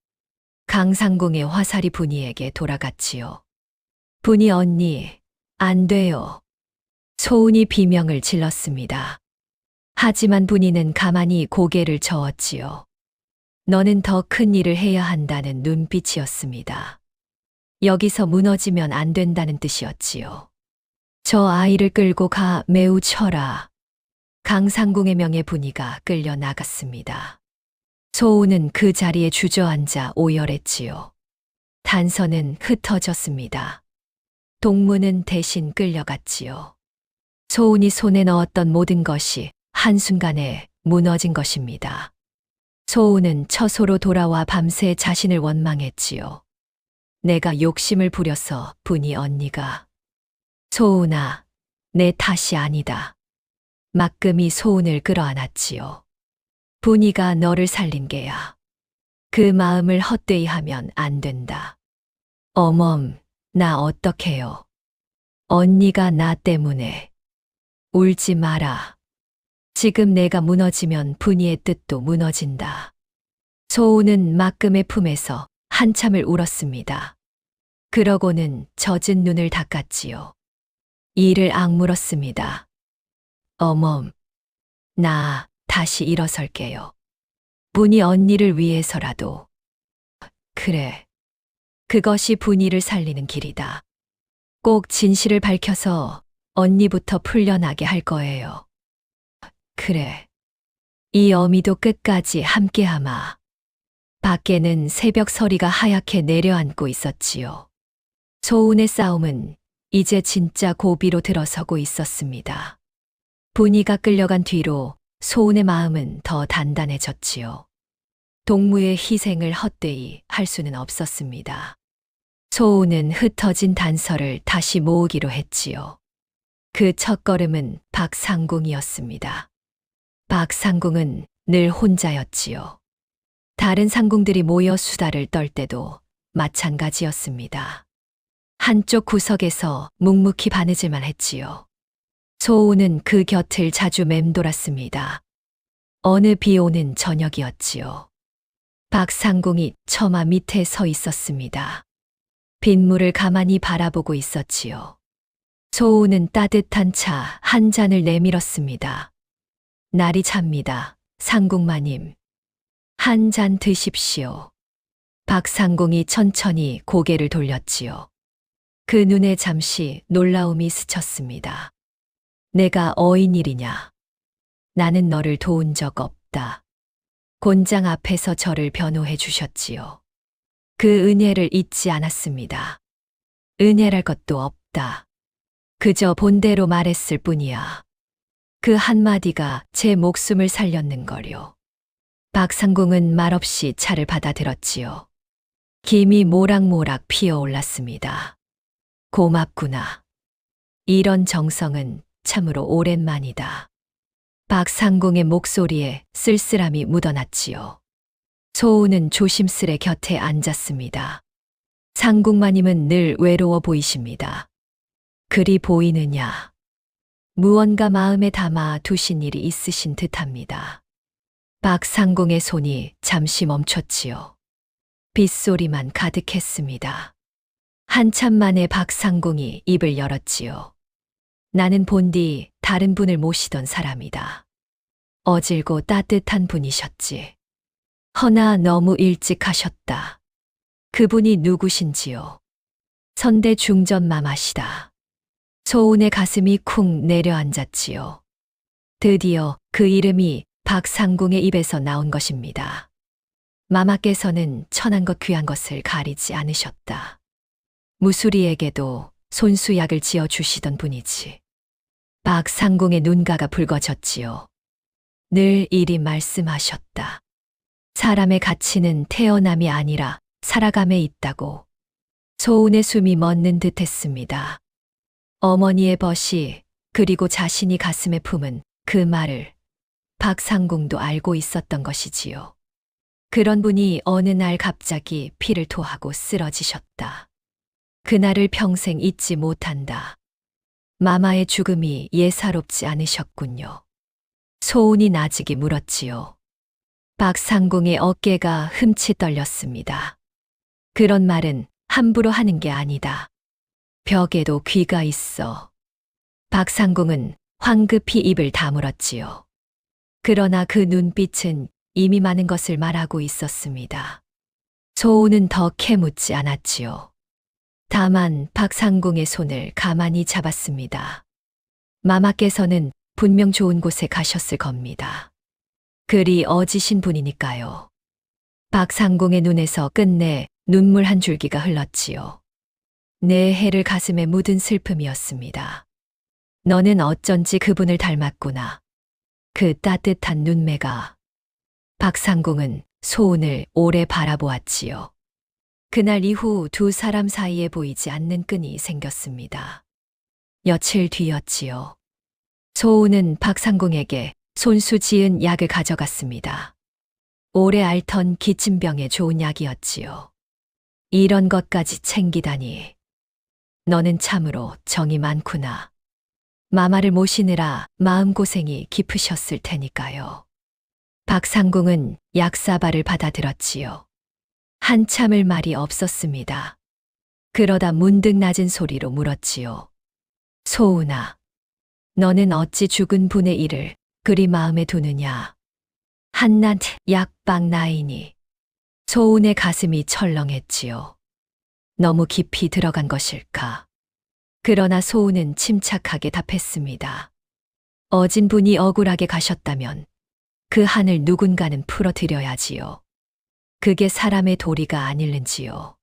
강상공의 화살이 분이에게 돌아갔지요. 분이 언니, 안 돼요. 소운이 비명을 질렀습니다. 하지만 분이는 가만히 고개를 저었지요. 너는 더 큰 일을 해야 한다는 눈빛이었습니다. 여기서 무너지면 안 된다는 뜻이었지요. 저 아이를 끌고 가 매우 쳐라. 강상궁의 명예 분이가 끌려 나갔습니다. 소우는 그 자리에 주저앉아 오열했지요. 단서는 흩어졌습니다. 동무는 대신 끌려갔지요. 소운이 손에 넣었던 모든 것이 한순간에 무너진 것입니다. 소운은 처소로 돌아와 밤새 자신을 원망했지요. 내가 욕심을 부려서 분이 언니가. 소운아, 내 탓이 아니다. 막금이 소운을 끌어안았지요. 분이가 너를 살린 게야. 그 마음을 헛되이 하면 안 된다. 어멈, 나 어떡해요. 언니가 나 때문에. 울지 마라. 지금 내가 무너지면 분이의 뜻도 무너진다. 소우는 막금의 품에서 한참을 울었습니다. 그러고는 젖은 눈을 닦았지요. 이를 악물었습니다. 어멈, 나 다시 일어설게요. 분이 언니를 위해서라도. 그래. 그것이 분이를 살리는 길이다. 꼭 진실을 밝혀서 언니부터 풀려나게 할 거예요. 그래. 이 어미도 끝까지 함께하마. 밖에는 새벽 서리가 하얗게 내려앉고 있었지요. 소운의 싸움은 이제 진짜 고비로 들어서고 있었습니다. 분이가 끌려간 뒤로 소운의 마음은 더 단단해졌지요. 동무의 희생을 헛되이 할 수는 없었습니다. 소운은 흩어진 단서를 다시 모으기로 했지요. 그 첫걸음은 박상궁이었습니다. 박상궁은 늘 혼자였지요. 다른 상궁들이 모여 수다를 떨 때도 마찬가지였습니다. 한쪽 구석에서 묵묵히 바느질만 했지요. 소우는 그 곁을 자주 맴돌았습니다. 어느 비 오는 저녁이었지요. 박상궁이 처마 밑에 서 있었습니다. 빗물을 가만히 바라보고 있었지요. 소우는 따뜻한 차 한 잔을 내밀었습니다. 날이 찹니다, 상궁마님. 한 잔 드십시오. 박상궁이 천천히 고개를 돌렸지요. 그 눈에 잠시 놀라움이 스쳤습니다. 내가 어인일이냐? 나는 너를 도운 적 없다. 곤장 앞에서 저를 변호해 주셨지요. 그 은혜를 잊지 않았습니다. 은혜랄 것도 없다. 그저 본대로 말했을 뿐이야. 그 한마디가 제 목숨을 살렸는걸요. 박상궁은 말없이 차를 받아들었지요. 김이 모락모락 피어올랐습니다. 고맙구나. 이런 정성은 참으로 오랜만이다. 박상궁의 목소리에 쓸쓸함이 묻어났지요. 소우는 조심스레 곁에 앉았습니다. 상궁마님은 늘 외로워 보이십니다. 그리 보이느냐? 무언가 마음에 담아 두신 일이 있으신 듯합니다. 박상궁의 손이 잠시 멈췄지요. 빗소리만 가득했습니다. 한참 만에 박상궁이 입을 열었지요. 나는 본디 다른 분을 모시던 사람이다. 어질고 따뜻한 분이셨지. 허나 너무 일찍 하셨다. 그분이 누구신지요? 선대 중전 마마시다. 소운의 가슴이 쿵 내려앉았지요. 드디어 그 이름이 박상궁의 입에서 나온 것입니다. 마마께서는 천한 것 귀한 것을 가리지 않으셨다. 무수리에게도 손수약을 지어주시던 분이지. 박상궁의 눈가가 붉어졌지요. 늘 이리 말씀하셨다. 사람의 가치는 태어남이 아니라 살아감에 있다고. 소운의 숨이 멎는 듯 했습니다. 어머니의 벗이 그리고 자신이 가슴에 품은 그 말을 박상궁도 알고 있었던 것이지요. 그런 분이 어느 날 갑자기 피를 토하고 쓰러지셨다. 그날을 평생 잊지 못한다. 마마의 죽음이 예사롭지 않으셨군요. 소운이 나직이 물었지요. 박상궁의 어깨가 흠칫 떨렸습니다. 그런 말은 함부로 하는 게 아니다. 벽에도 귀가 있어. 박상궁은 황급히 입을 다물었지요. 그러나 그 눈빛은 이미 많은 것을 말하고 있었습니다. 소운은 더 캐묻지 않았지요. 다만 박상궁의 손을 가만히 잡았습니다. 마마께서는 분명 좋은 곳에 가셨을 겁니다. 그리 어지신 분이니까요. 박상공의 눈에서 끝내 눈물 한 줄기가 흘렀지요. 내 해를 가슴에 묻은 슬픔이었습니다. 너는 어쩐지 그분을 닮았구나. 그 따뜻한 눈매가. 박상공은 소은을 오래 바라보았지요. 그날 이후 두 사람 사이에 보이지 않는 끈이 생겼습니다. 며칠 뒤였지요. 소은은 박상공에게 손수 지은 약을 가져갔습니다. 오래 앓던 기침병에 좋은 약이었지요. 이런 것까지 챙기다니. 너는 참으로 정이 많구나. 마마를 모시느라 마음고생이 깊으셨을 테니까요. 박상공은 약사발을 받아들었지요. 한참을 말이 없었습니다. 그러다 문득 낮은 소리로 물었지요. 소은아, 너는 어찌 죽은 분의 일을 그리 마음에 두느냐? 한낱 약방 나이니. 소은의 가슴이 철렁했지요. 너무 깊이 들어간 것일까? 그러나 소은은 침착하게 답했습니다. 어진 분이 억울하게 가셨다면 그 한을 누군가는 풀어드려야지요. 그게 사람의 도리가 아닐는지요.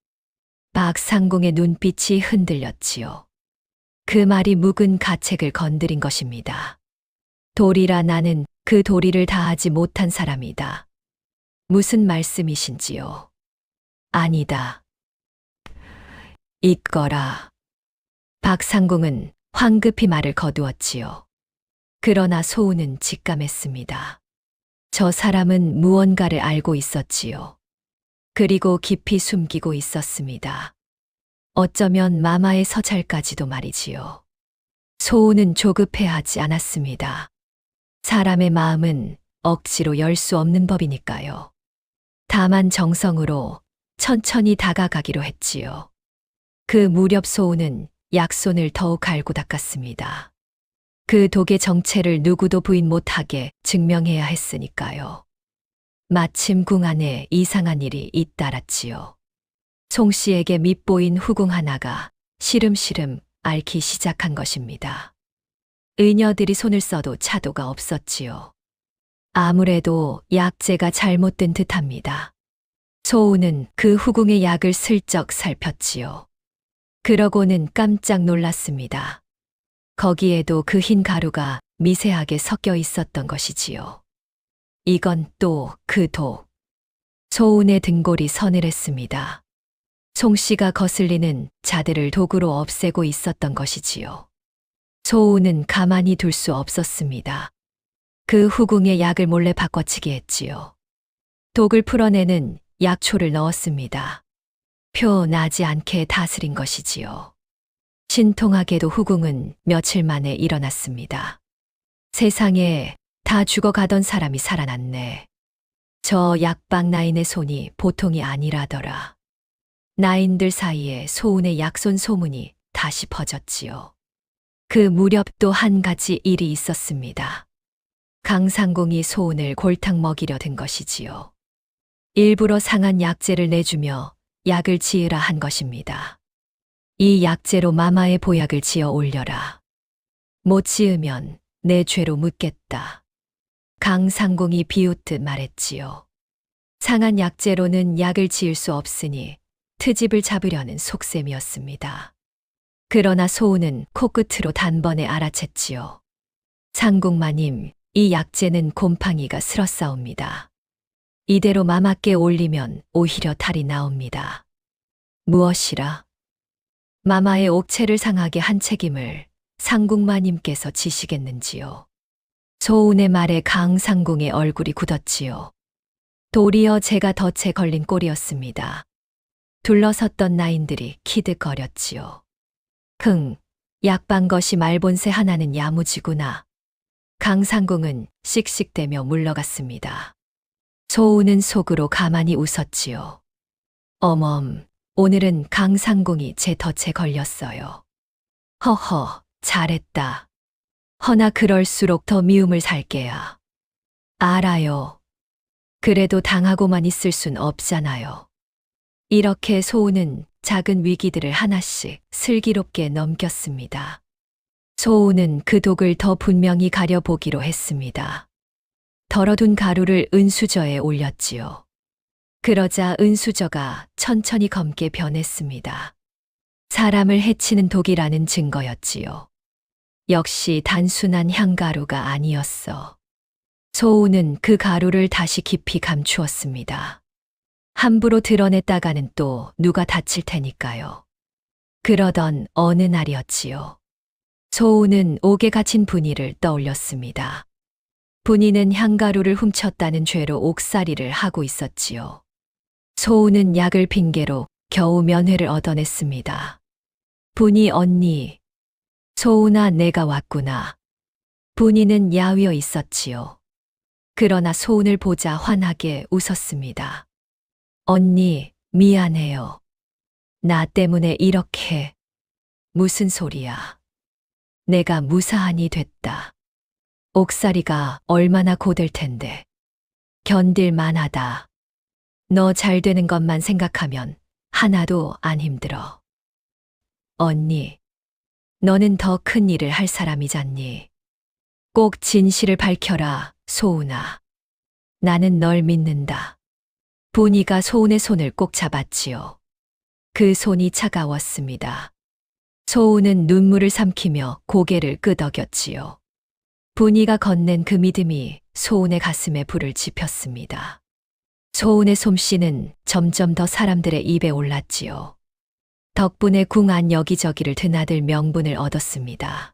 박상공의 눈빛이 흔들렸지요. 그 말이 묵은 가책을 건드린 것입니다. 도리라 나는 그 도리를 다하지 못한 사람이다. 무슨 말씀이신지요? 아니다. 있거라. 박상공은 황급히 말을 거두었지요. 그러나 소은은 직감했습니다. 저 사람은 무언가를 알고 있었지요. 그리고 깊이 숨기고 있었습니다. 어쩌면 마마의 서찰까지도 말이지요. 소은은 조급해하지 않았습니다. 사람의 마음은 억지로 열 수 없는 법이니까요. 다만 정성으로 천천히 다가가기로 했지요. 그 무렵 소은은 약손을 더욱 갈고 닦았습니다. 그 독의 정체를 누구도 부인 못하게 증명해야 했으니까요. 마침 궁 안에 이상한 일이 잇따랐지요. 송 씨에게 밉보인 후궁 하나가 시름시름 앓기 시작한 것입니다. 의녀들이 손을 써도 차도가 없었지요. 아무래도 약재가 잘못된 듯합니다. 소은은 그 후궁의 약을 슬쩍 살폈지요. 그러고는 깜짝 놀랐습니다. 거기에도 그 흰 가루가 미세하게 섞여 있었던 것이지요. 이건 또 그 독. 소은의 등골이 서늘했습니다. 송 씨가 거슬리는 자들을 독으로 없애고 있었던 것이지요. 소은은 가만히 둘 수 없었습니다. 그 후궁의 약을 몰래 바꿔치기 했지요. 독을 풀어내는 약초를 넣었습니다. 표 나지 않게 다스린 것이지요. 신통하게도 후궁은 며칠 만에 일어났습니다. 세상에 다 죽어가던 사람이 살아났네. 저 약방 나인의 손이 보통이 아니라더라. 나인들 사이에 소은의 약손 소문이 다시 퍼졌지요. 그 무렵 또 한 가지 일이 있었습니다. 강상공이 소은을 골탕 먹이려 든 것이지요. 일부러 상한 약재를 내주며 약을 지으라 한 것입니다. 이 약재로 마마의 보약을 지어 올려라. 못 지으면 내 죄로 묻겠다. 강상공이 비웃듯 말했지요. 상한 약재로는 약을 지을 수 없으니 트집을 잡으려는 속셈이었습니다. 그러나 소은은 코끝으로 단번에 알아챘지요. 상공마님, 이 약재는 곰팡이가 슬었사옵니다. 이대로 마마께 올리면 오히려 탈이 나옵니다. 무엇이라? 마마의 옥체를 상하게 한 책임을 상궁마님께서 지시겠는지요. 소은의 말에 강상궁의 얼굴이 굳었지요. 도리어 제가 덫에 걸린 꼴이었습니다. 둘러섰던 나인들이 키득거렸지요. 약방 것이 말본새 하나는 야무지구나. 강상궁은 씩씩대며 물러갔습니다. 소은은 속으로 가만히 웃었지요. 어멈, 오늘은 강상궁이 제 덫에 걸렸어요. 허허, 잘했다. 허나 그럴수록 더 미움을 살게야. 알아요. 그래도 당하고만 있을 순 없잖아요. 이렇게 소은은 작은 위기들을 하나씩 슬기롭게 넘겼습니다. 소은은 그 독을 더 분명히 가려보기로 했습니다. 덜어둔 가루를 은수저에 올렸지요. 그러자 은수저가 천천히 검게 변했습니다. 사람을 해치는 독이라는 증거였지요. 역시 단순한 향가루가 아니었어. 소우는 그 가루를 다시 깊이 감추었습니다. 함부로 드러냈다가는 또 누가 다칠 테니까요. 그러던 어느 날이었지요. 소우는 옥에 갇힌 분이를 떠올렸습니다. 분이는 향가루를 훔쳤다는 죄로 옥살이를 하고 있었지요. 소우는 약을 핑계로 겨우 면회를 얻어냈습니다. 분이 언니, 소우나 내가 왔구나. 분이는 야위어 있었지요. 그러나 소운을 보자 환하게 웃었습니다. 언니, 미안해요. 나 때문에 이렇게. 무슨 소리야. 내가 무사한이 됐다. 옥살이가 얼마나 고될 텐데. 견딜만 하다. 너 잘 되는 것만 생각하면 하나도 안 힘들어. 언니, 너는 더 큰 일을 할 사람이잖니. 꼭 진실을 밝혀라, 소운아. 나는 널 믿는다. 분이가 소운의 손을 꼭 잡았지요. 그 손이 차가웠습니다. 소운은 눈물을 삼키며 고개를 끄덕였지요. 분이가 건넨 그 믿음이 소운의 가슴에 불을 지폈습니다. 소운의 솜씨는 점점 더 사람들의 입에 올랐지요. 덕분에 궁 안 여기저기를 드나들 명분을 얻었습니다.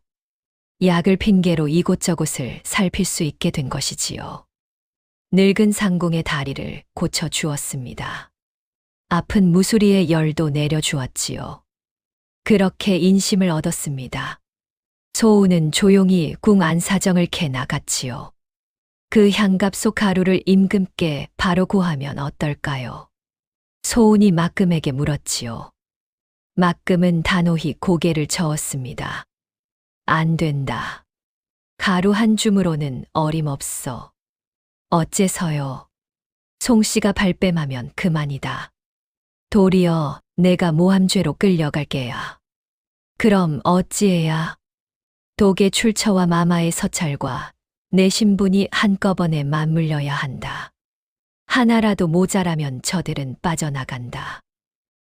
약을 핑계로 이곳저곳을 살필 수 있게 된 것이지요. 늙은 상궁의 다리를 고쳐주었습니다. 아픈 무수리의 열도 내려주었지요. 그렇게 인심을 얻었습니다. 소우는 조용히 궁 안 사정을 캐 나갔지요. 그 향갑 속 가루를 임금께 바로 고하면 어떨까요? 소운이 막금에게 물었지요. 막금은 단호히 고개를 저었습니다. 안 된다. 가루 한 줌으로는 어림없어. 어째서요? 송씨가 발뺌하면 그만이다. 도리어 내가 모함죄로 끌려갈 게야. 그럼 어찌해야? 독의 출처와 마마의 서찰과 내 신분이 한꺼번에 맞물려야 한다. 하나라도 모자라면 저들은 빠져나간다.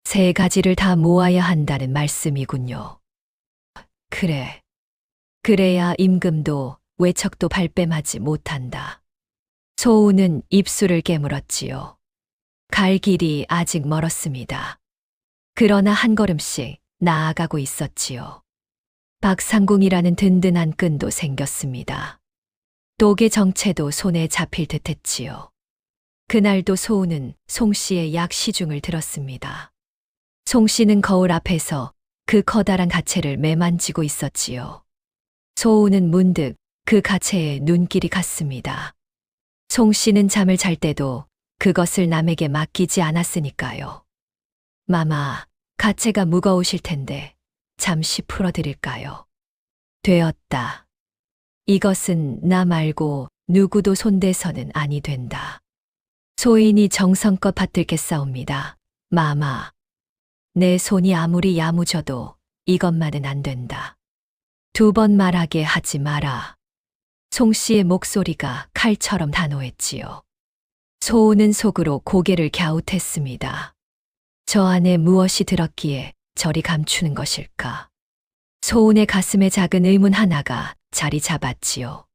세 가지를 다 모아야 한다는 말씀이군요. 그래. 그래야 임금도 외척도 발뺌하지 못한다. 소우는 입술을 깨물었지요. 갈 길이 아직 멀었습니다. 그러나 한 걸음씩 나아가고 있었지요. 박상궁이라는 든든한 끈도 생겼습니다. 독의 정체도 손에 잡힐 듯 했지요. 그날도 소우는 송씨의 약 시중을 들었습니다. 송씨는 거울 앞에서 그 커다란 가채를 매만지고 있었지요. 소우는 문득 그 가채에 눈길이 갔습니다. 송씨는 잠을 잘 때도 그것을 남에게 맡기지 않았으니까요. 마마, 가채가 무거우실 텐데 잠시 풀어드릴까요? 되었다. 이것은 나 말고 누구도 손대서는 아니 된다. 소인이 정성껏 받들겠사옵니다. 마마, 내 손이 아무리 야무져도 이것만은 안 된다. 두 번 말하게 하지 마라. 송씨의 목소리가 칼처럼 단호했지요. 소우는 속으로 고개를 갸웃했습니다. 저 안에 무엇이 들었기에 저리 감추는 것일까? 소운의 가슴에 작은 의문 하나가 자리 잡았지요.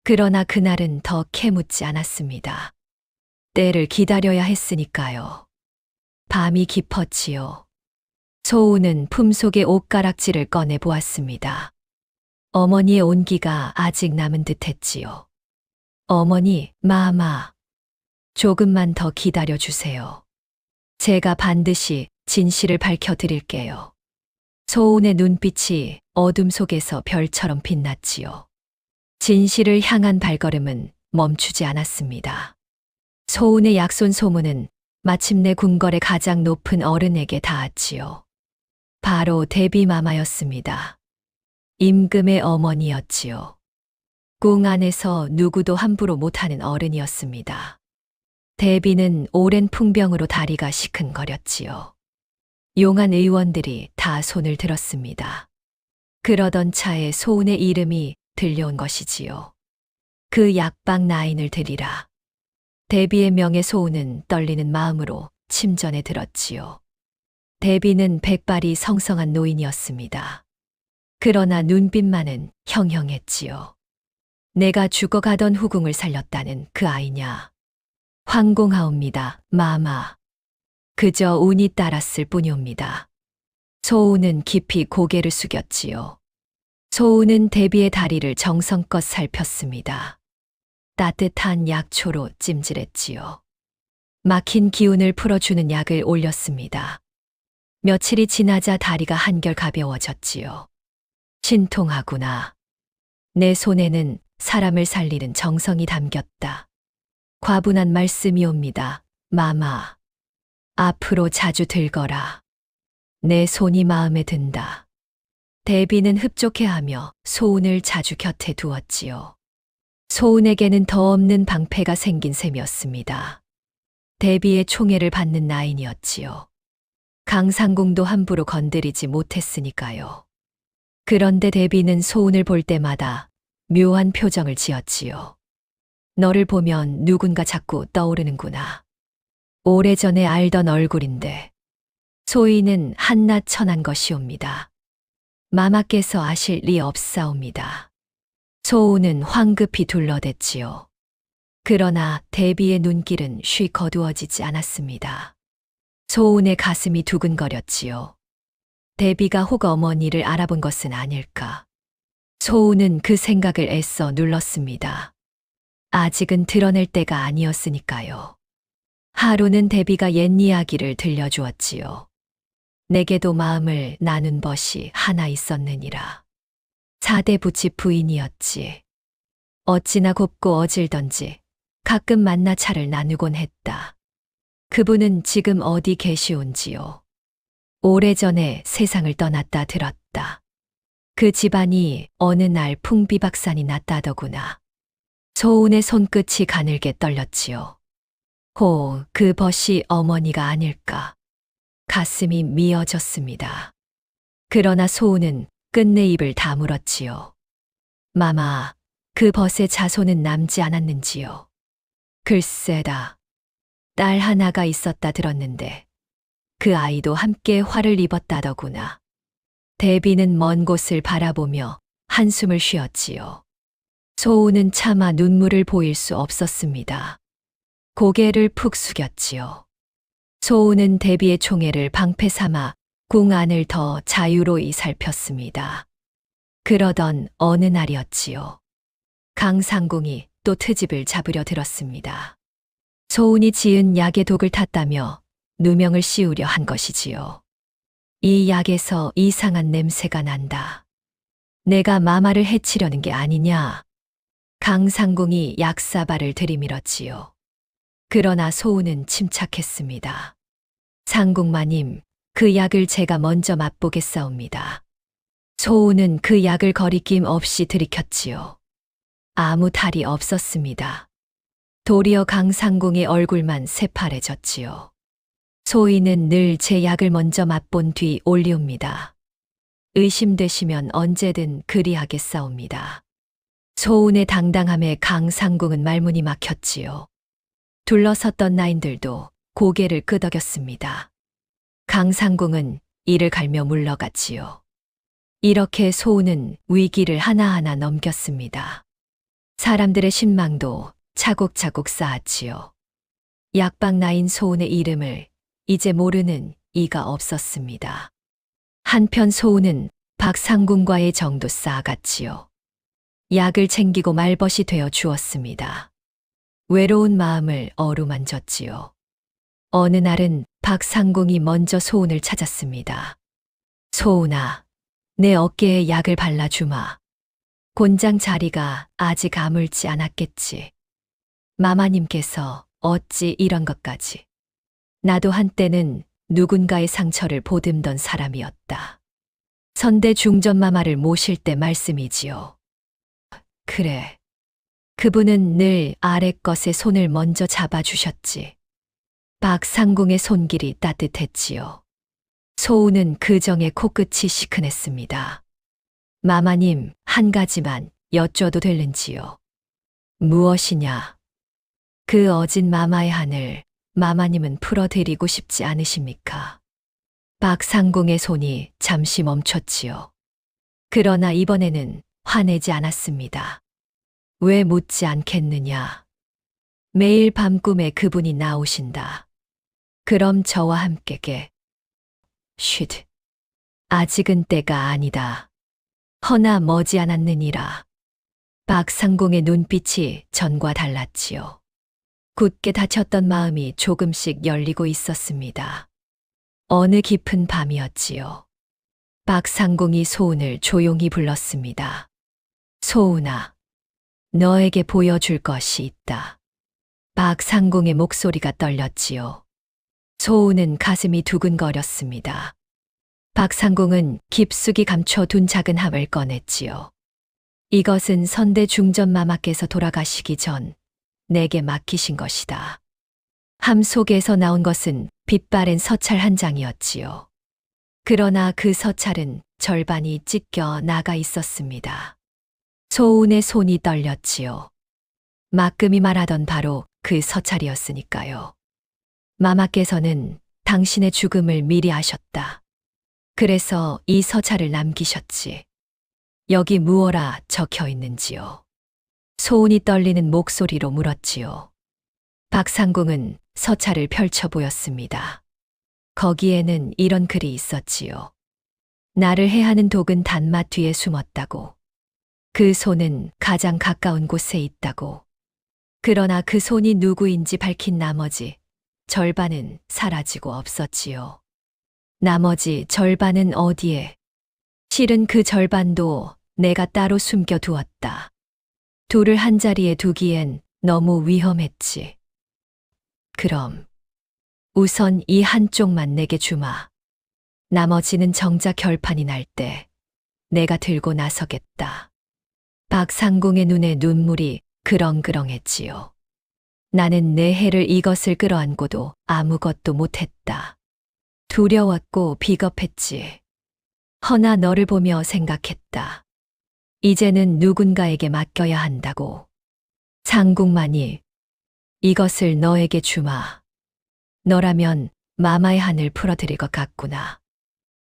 그러나 그날은 더 캐묻지 않았습니다. 때를 기다려야 했으니까요. 밤이 깊었지요. 소우는 품속의 옷가락지를 꺼내 보았습니다. 어머니의 온기가 아직 남은 듯 했지요. 어머니, 마마, 조금만 더 기다려 주세요. 제가 반드시 진실을 밝혀드릴게요. 소운의 눈빛이 어둠 속에서 별처럼 빛났지요. 진실을 향한 발걸음은 멈추지 않았습니다. 소운의 약손 소문은 마침내 궁궐의 가장 높은 어른에게 닿았지요. 바로 대비마마였습니다. 임금의 어머니였지요. 궁 안에서 누구도 함부로 못하는 어른이었습니다. 대비는 오랜 풍병으로 다리가 시큰거렸지요. 용한 의원들이 다 손을 들었습니다. 그러던 차에 소운의 이름이 들려온 것이지요. 그 약방 나인을 드리라. 대비의 명예 소우는 떨리는 마음으로 침전에 들었지요. 대비는 백발이 성성한 노인이었습니다. 그러나 눈빛만은 형형했지요. 내가 죽어가던 후궁을 살렸다는 그 아이냐. 황공하옵니다, 마마. 그저 운이 따랐을 뿐이옵니다. 소우는 깊이 고개를 숙였지요. 소우는 대비의 다리를 정성껏 살폈습니다. 따뜻한 약초로 찜질했지요. 막힌 기운을 풀어주는 약을 올렸습니다. 며칠이 지나자 다리가 한결 가벼워졌지요. 신통하구나. 내 손에는 사람을 살리는 정성이 담겼다. 과분한 말씀이옵니다, 마마. 앞으로 자주 들거라. 내 손이 마음에 든다. 대비는 흡족해하며 소운을 자주 곁에 두었지요. 소운에게는 더 없는 방패가 생긴 셈이었습니다. 대비의 총애를 받는 나인이었지요. 강상궁도 함부로 건드리지 못했으니까요. 그런데 대비는 소운을 볼 때마다 묘한 표정을 지었지요. 너를 보면 누군가 자꾸 떠오르는구나. 오래전에 알던 얼굴인데 소인은 한낱 천한 것이옵니다. 마마께서 아실 리 없사옵니다. 소운은 황급히 둘러댔지요. 그러나 대비의 눈길은 쉬 거두어지지 않았습니다. 소운의 가슴이 두근거렸지요. 대비가 혹 어머니를 알아본 것은 아닐까. 소운은 그 생각을 애써 눌렀습니다. 아직은 드러낼 때가 아니었으니까요. 하루는 대비가 옛 이야기를 들려주었지요. 내게도 마음을 나눈 벗이 하나 있었느니라. 4대 부치 부인이었지. 어찌나 곱고 어질던지 가끔 만나 차를 나누곤 했다. 그분은 지금 어디 계시온지요. 오래전에 세상을 떠났다 들었다. 그 집안이 어느 날 풍비박산이 났다더구나. 소운의 손끝이 가늘게 떨렸지요. 호, 그 벗이 어머니가 아닐까. 가슴이 미어졌습니다. 그러나 소운은 끝내 입을 다물었지요. 마마, 그 벗의 자손은 남지 않았는지요. 글쎄다. 딸 하나가 있었다 들었는데 그 아이도 함께 화를 입었다더구나. 대비는 먼 곳을 바라보며 한숨을 쉬었지요. 소운은 차마 눈물을 보일 수 없었습니다. 고개를 푹 숙였지요. 소운은 대비의 총애를 방패 삼아 궁 안을 더 자유로이 살폈습니다. 그러던 어느 날이었지요. 강상궁이 또 트집을 잡으려 들었습니다. 소운이 지은 약의 독을 탔다며 누명을 씌우려 한 것이지요. 이 약에서 이상한 냄새가 난다. 내가 마마를 해치려는 게 아니냐. 강상궁이 약사발을 들이밀었지요. 그러나 소운은 침착했습니다. 상궁마님, 그 약을 제가 먼저 맛보겠사옵니다. 소운은 그 약을 거리낌 없이 들이켰지요. 아무 탈이 없었습니다. 도리어 강상궁의 얼굴만 새파래졌지요. 소인은 늘 제 약을 먼저 맛본 뒤 올리옵니다. 의심되시면 언제든 그리하겠사옵니다. 소운의 당당함에 강상궁은 말문이 막혔지요. 둘러섰던 나인들도 고개를 끄덕였습니다. 강상궁은 이를 갈며 물러갔지요. 이렇게 소운은 위기를 하나하나 넘겼습니다. 사람들의 신망도 차곡차곡 쌓았지요. 약방 나인 소운의 이름을 이제 모르는 이가 없었습니다. 한편 소운은 박상궁과의 정도 쌓아갔지요. 약을 챙기고 말벗이 되어 주었습니다. 외로운 마음을 어루만졌지요. 어느 날은 박상궁이 먼저 소운을 찾았습니다. 소운아, 내 어깨에 약을 발라주마. 곤장 자리가 아직 아물지 않았겠지. 마마님께서 어찌 이런 것까지. 나도 한때는 누군가의 상처를 보듬던 사람이었다. 선대 중전마마를 모실 때 말씀이지요. 그래. 그분은 늘 아래 것의 손을 먼저 잡아주셨지. 박상궁의 손길이 따뜻했지요. 소운은 그 정에 코끝이 시큰했습니다. 마마님, 한 가지만 여쭤도 될는지요? 무엇이냐? 그 어진 마마의 한을 마마님은 풀어드리고 싶지 않으십니까? 박상공의 손이 잠시 멈췄지요. 그러나 이번에는 화내지 않았습니다. 왜 묻지 않겠느냐? 매일 밤 꿈에 그분이 나오신다. 그럼 저와 함께 쉿. 아직은 때가 아니다. 허나 머지않았느니라. 박상공의 눈빛이 전과 달랐지요. 굳게 닫혔던 마음이 조금씩 열리고 있었습니다. 어느 깊은 밤이었지요. 박상공이 소은을 조용히 불렀습니다. 소은아, 너에게 보여줄 것이 있다. 박상공의 목소리가 떨렸지요. 소은은 가슴이 두근거렸습니다. 박상공은 깊숙이 감춰둔 작은 함을 꺼냈지요. 이것은 선대 중전 마마께서 돌아가시기 전 내게 맡기신 것이다. 함 속에서 나온 것은 빛바랜 서찰 한 장이었지요. 그러나 그 서찰은 절반이 찢겨 나가 있었습니다. 소은의 손이 떨렸지요. 막금이 말하던 바로 그 서찰이었으니까요. 마마께서는 당신의 죽음을 미리 아셨다. 그래서 이 서찰을 남기셨지. 여기 무어라 적혀 있는지요. 소은이 떨리는 목소리로 물었지요. 박상공은 서찰을 펼쳐 보였습니다. 거기에는 이런 글이 있었지요. 나를 해하는 독은 단맛 뒤에 숨었다고. 그 손은 가장 가까운 곳에 있다고. 그러나 그 손이 누구인지 밝힌 나머지 절반은 사라지고 없었지요. 나머지 절반은 어디에? 실은 그 절반도 내가 따로 숨겨두었다. 둘을 한자리에 두기엔 너무 위험했지. 그럼 우선 이 한쪽만 내게 주마. 나머지는 정작 결판이 날 때 내가 들고 나서겠다. 박상공의 눈에 눈물이 그렁그렁했지요. 나는 내 해를 이것을 끌어안고도 아무것도 못했다. 두려웠고 비겁했지. 허나 너를 보며 생각했다. 이제는 누군가에게 맡겨야 한다고. 상궁만이 이것을 너에게 주마. 너라면 마마의 한을 풀어드릴 것 같구나.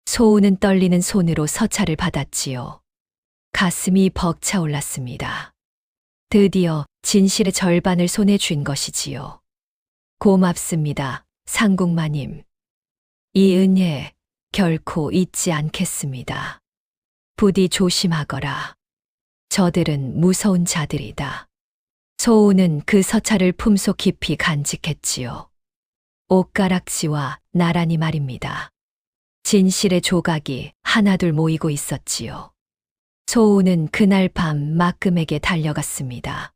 소은은 떨리는 손으로 서찰을 받았지요. 가슴이 벅차올랐습니다. 드디어 진실의 절반을 손에 쥔 것이지요. 고맙습니다, 상궁마님. 이 은혜 결코 잊지 않겠습니다. 부디 조심하거라. 저들은 무서운 자들이다. 소은은 그 서찰을 품속 깊이 간직했지요. 옷가락지와 나란히 말입니다. 진실의 조각이 하나둘 모이고 있었지요. 소은은 그날 밤 막금에게 달려갔습니다.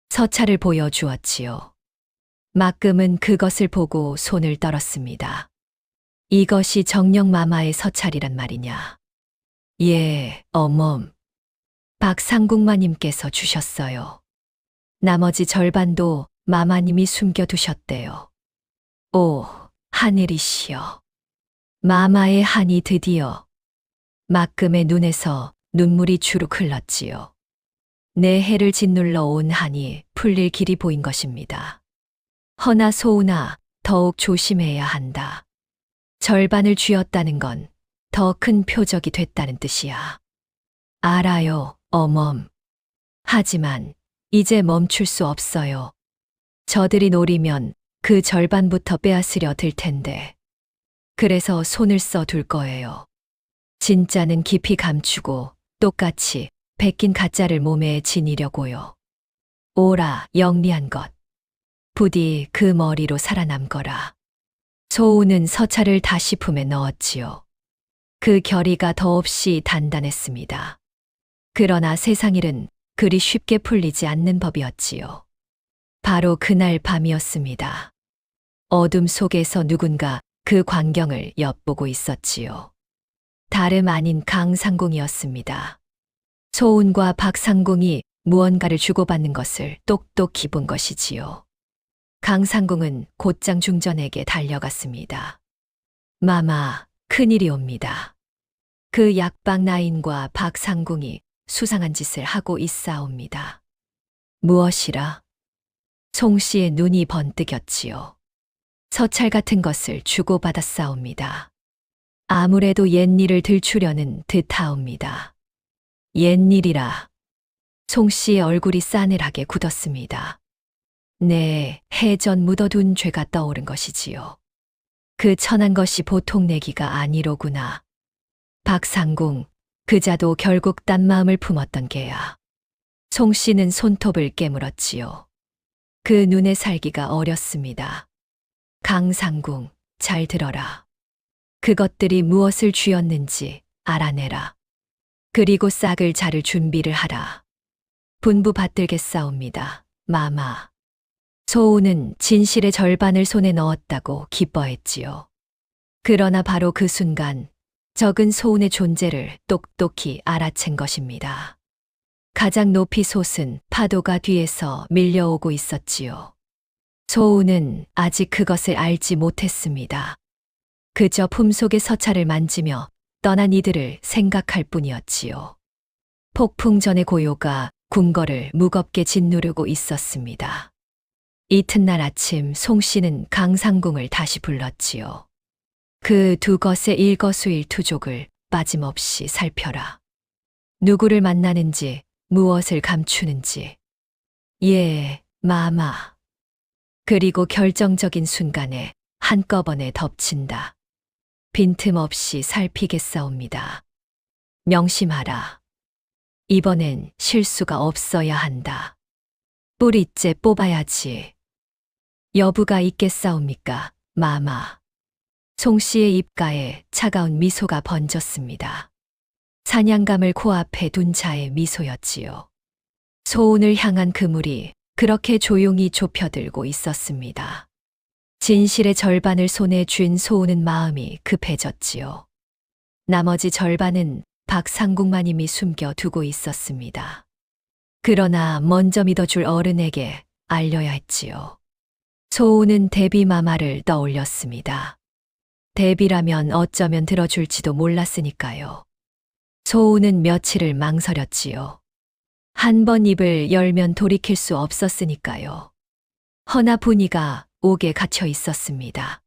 서찰을 보여주었지요. 막금은 그것을 보고 손을 떨었습니다. 이것이 정령마마의 서찰이란 말이냐? 예, 어멈. 박상궁마님께서 주셨어요. 나머지 절반도 마마님이 숨겨두셨대요. 오, 하늘이시여. 마마의 한이 드디어. 막금의 눈에서 눈물이 주룩 흘렀지요. 내 해를 짓눌러 온 한이 풀릴 길이 보인 것입니다. 허나 소은아, 더욱 조심해야 한다. 절반을 쥐었다는 건 더 큰 표적이 됐다는 뜻이야. 알아요, 어멈. 하지만 이제 멈출 수 없어요. 저들이 노리면 그 절반부터 빼앗으려 들 텐데. 그래서 손을 써둘 거예요. 진짜는 깊이 감추고 똑같이 베낀 가짜를 몸에 지니려고요. 오라, 영리한 것. 부디 그 머리로 살아남거라. 소은은 서찰을 다시 품에 넣었지요. 그 결의가 더없이 단단했습니다. 그러나 세상 일은 그리 쉽게 풀리지 않는 법이었지요. 바로 그날 밤이었습니다. 어둠 속에서 누군가 그 광경을 엿보고 있었지요. 다름 아닌 강상공이었습니다. 소은과 박상공이 무언가를 주고받는 것을 똑똑히 본 것이지요. 강상공은 곧장 중전에게 달려갔습니다. 마마, 큰일이 옵니다. 그 약방 나인과 박상공이 수상한 짓을 하고 있사옵니다. 무엇이라? 송 씨의 눈이 번뜩였지요. 서찰 같은 것을 주고받았사옵니다. 아무래도 옛일을 들추려는 듯하옵니다. 옛일이라. 송 씨의 얼굴이 싸늘하게 굳었습니다. 네, 해전 묻어둔 죄가 떠오른 것이지요. 그 천한 것이 보통 내기가 아니로구나. 박상궁, 그자도 결국 딴 마음을 품었던 게야. 송 씨는 손톱을 깨물었지요. 그 눈의 살기가 어렸습니다. 강상궁, 잘 들어라. 그것들이 무엇을 쥐었는지 알아내라. 그리고 싹을 자를 준비를 하라. 분부 받들겠사옵니다, 마마. 소우는 진실의 절반을 손에 넣었다고 기뻐했지요. 그러나 바로 그 순간 적은 소운의 존재를 똑똑히 알아챈 것입니다. 가장 높이 솟은 파도가 뒤에서 밀려오고 있었지요. 소운은 아직 그것을 알지 못했습니다. 그저 품속의 서찰을 만지며 떠난 이들을 생각할 뿐이었지요. 폭풍 전의 고요가 궁궐을 무겁게 짓누르고 있었습니다. 이튿날 아침 송 씨는 강상궁을 다시 불렀지요. 그 두 것의 일거수일투족을 빠짐없이 살펴라. 누구를 만나는지, 무엇을 감추는지. 예, 마마. 그리고 결정적인 순간에 한꺼번에 덮친다. 빈틈없이 살피겠사옵니다. 명심하라. 이번엔 실수가 없어야 한다. 뿌리째 뽑아야지. 여부가 있겠사옵니까, 마마. 송 씨의 입가에 차가운 미소가 번졌습니다. 사냥감을 코앞에 둔 자의 미소였지요. 소운을 향한 그물이 그렇게 조용히 좁혀들고 있었습니다. 진실의 절반을 손에 쥔 소운은 마음이 급해졌지요. 나머지 절반은 박상궁마님이 숨겨두고 있었습니다. 그러나 먼저 믿어줄 어른에게 알려야 했지요. 소운은 대비마마를 떠올렸습니다. 대비라면 어쩌면 들어줄지도 몰랐으니까요. 소운은 며칠을 망설였지요. 한 번 입을 열면 돌이킬 수 없었으니까요. 허나 분이가 옥에 갇혀 있었습니다.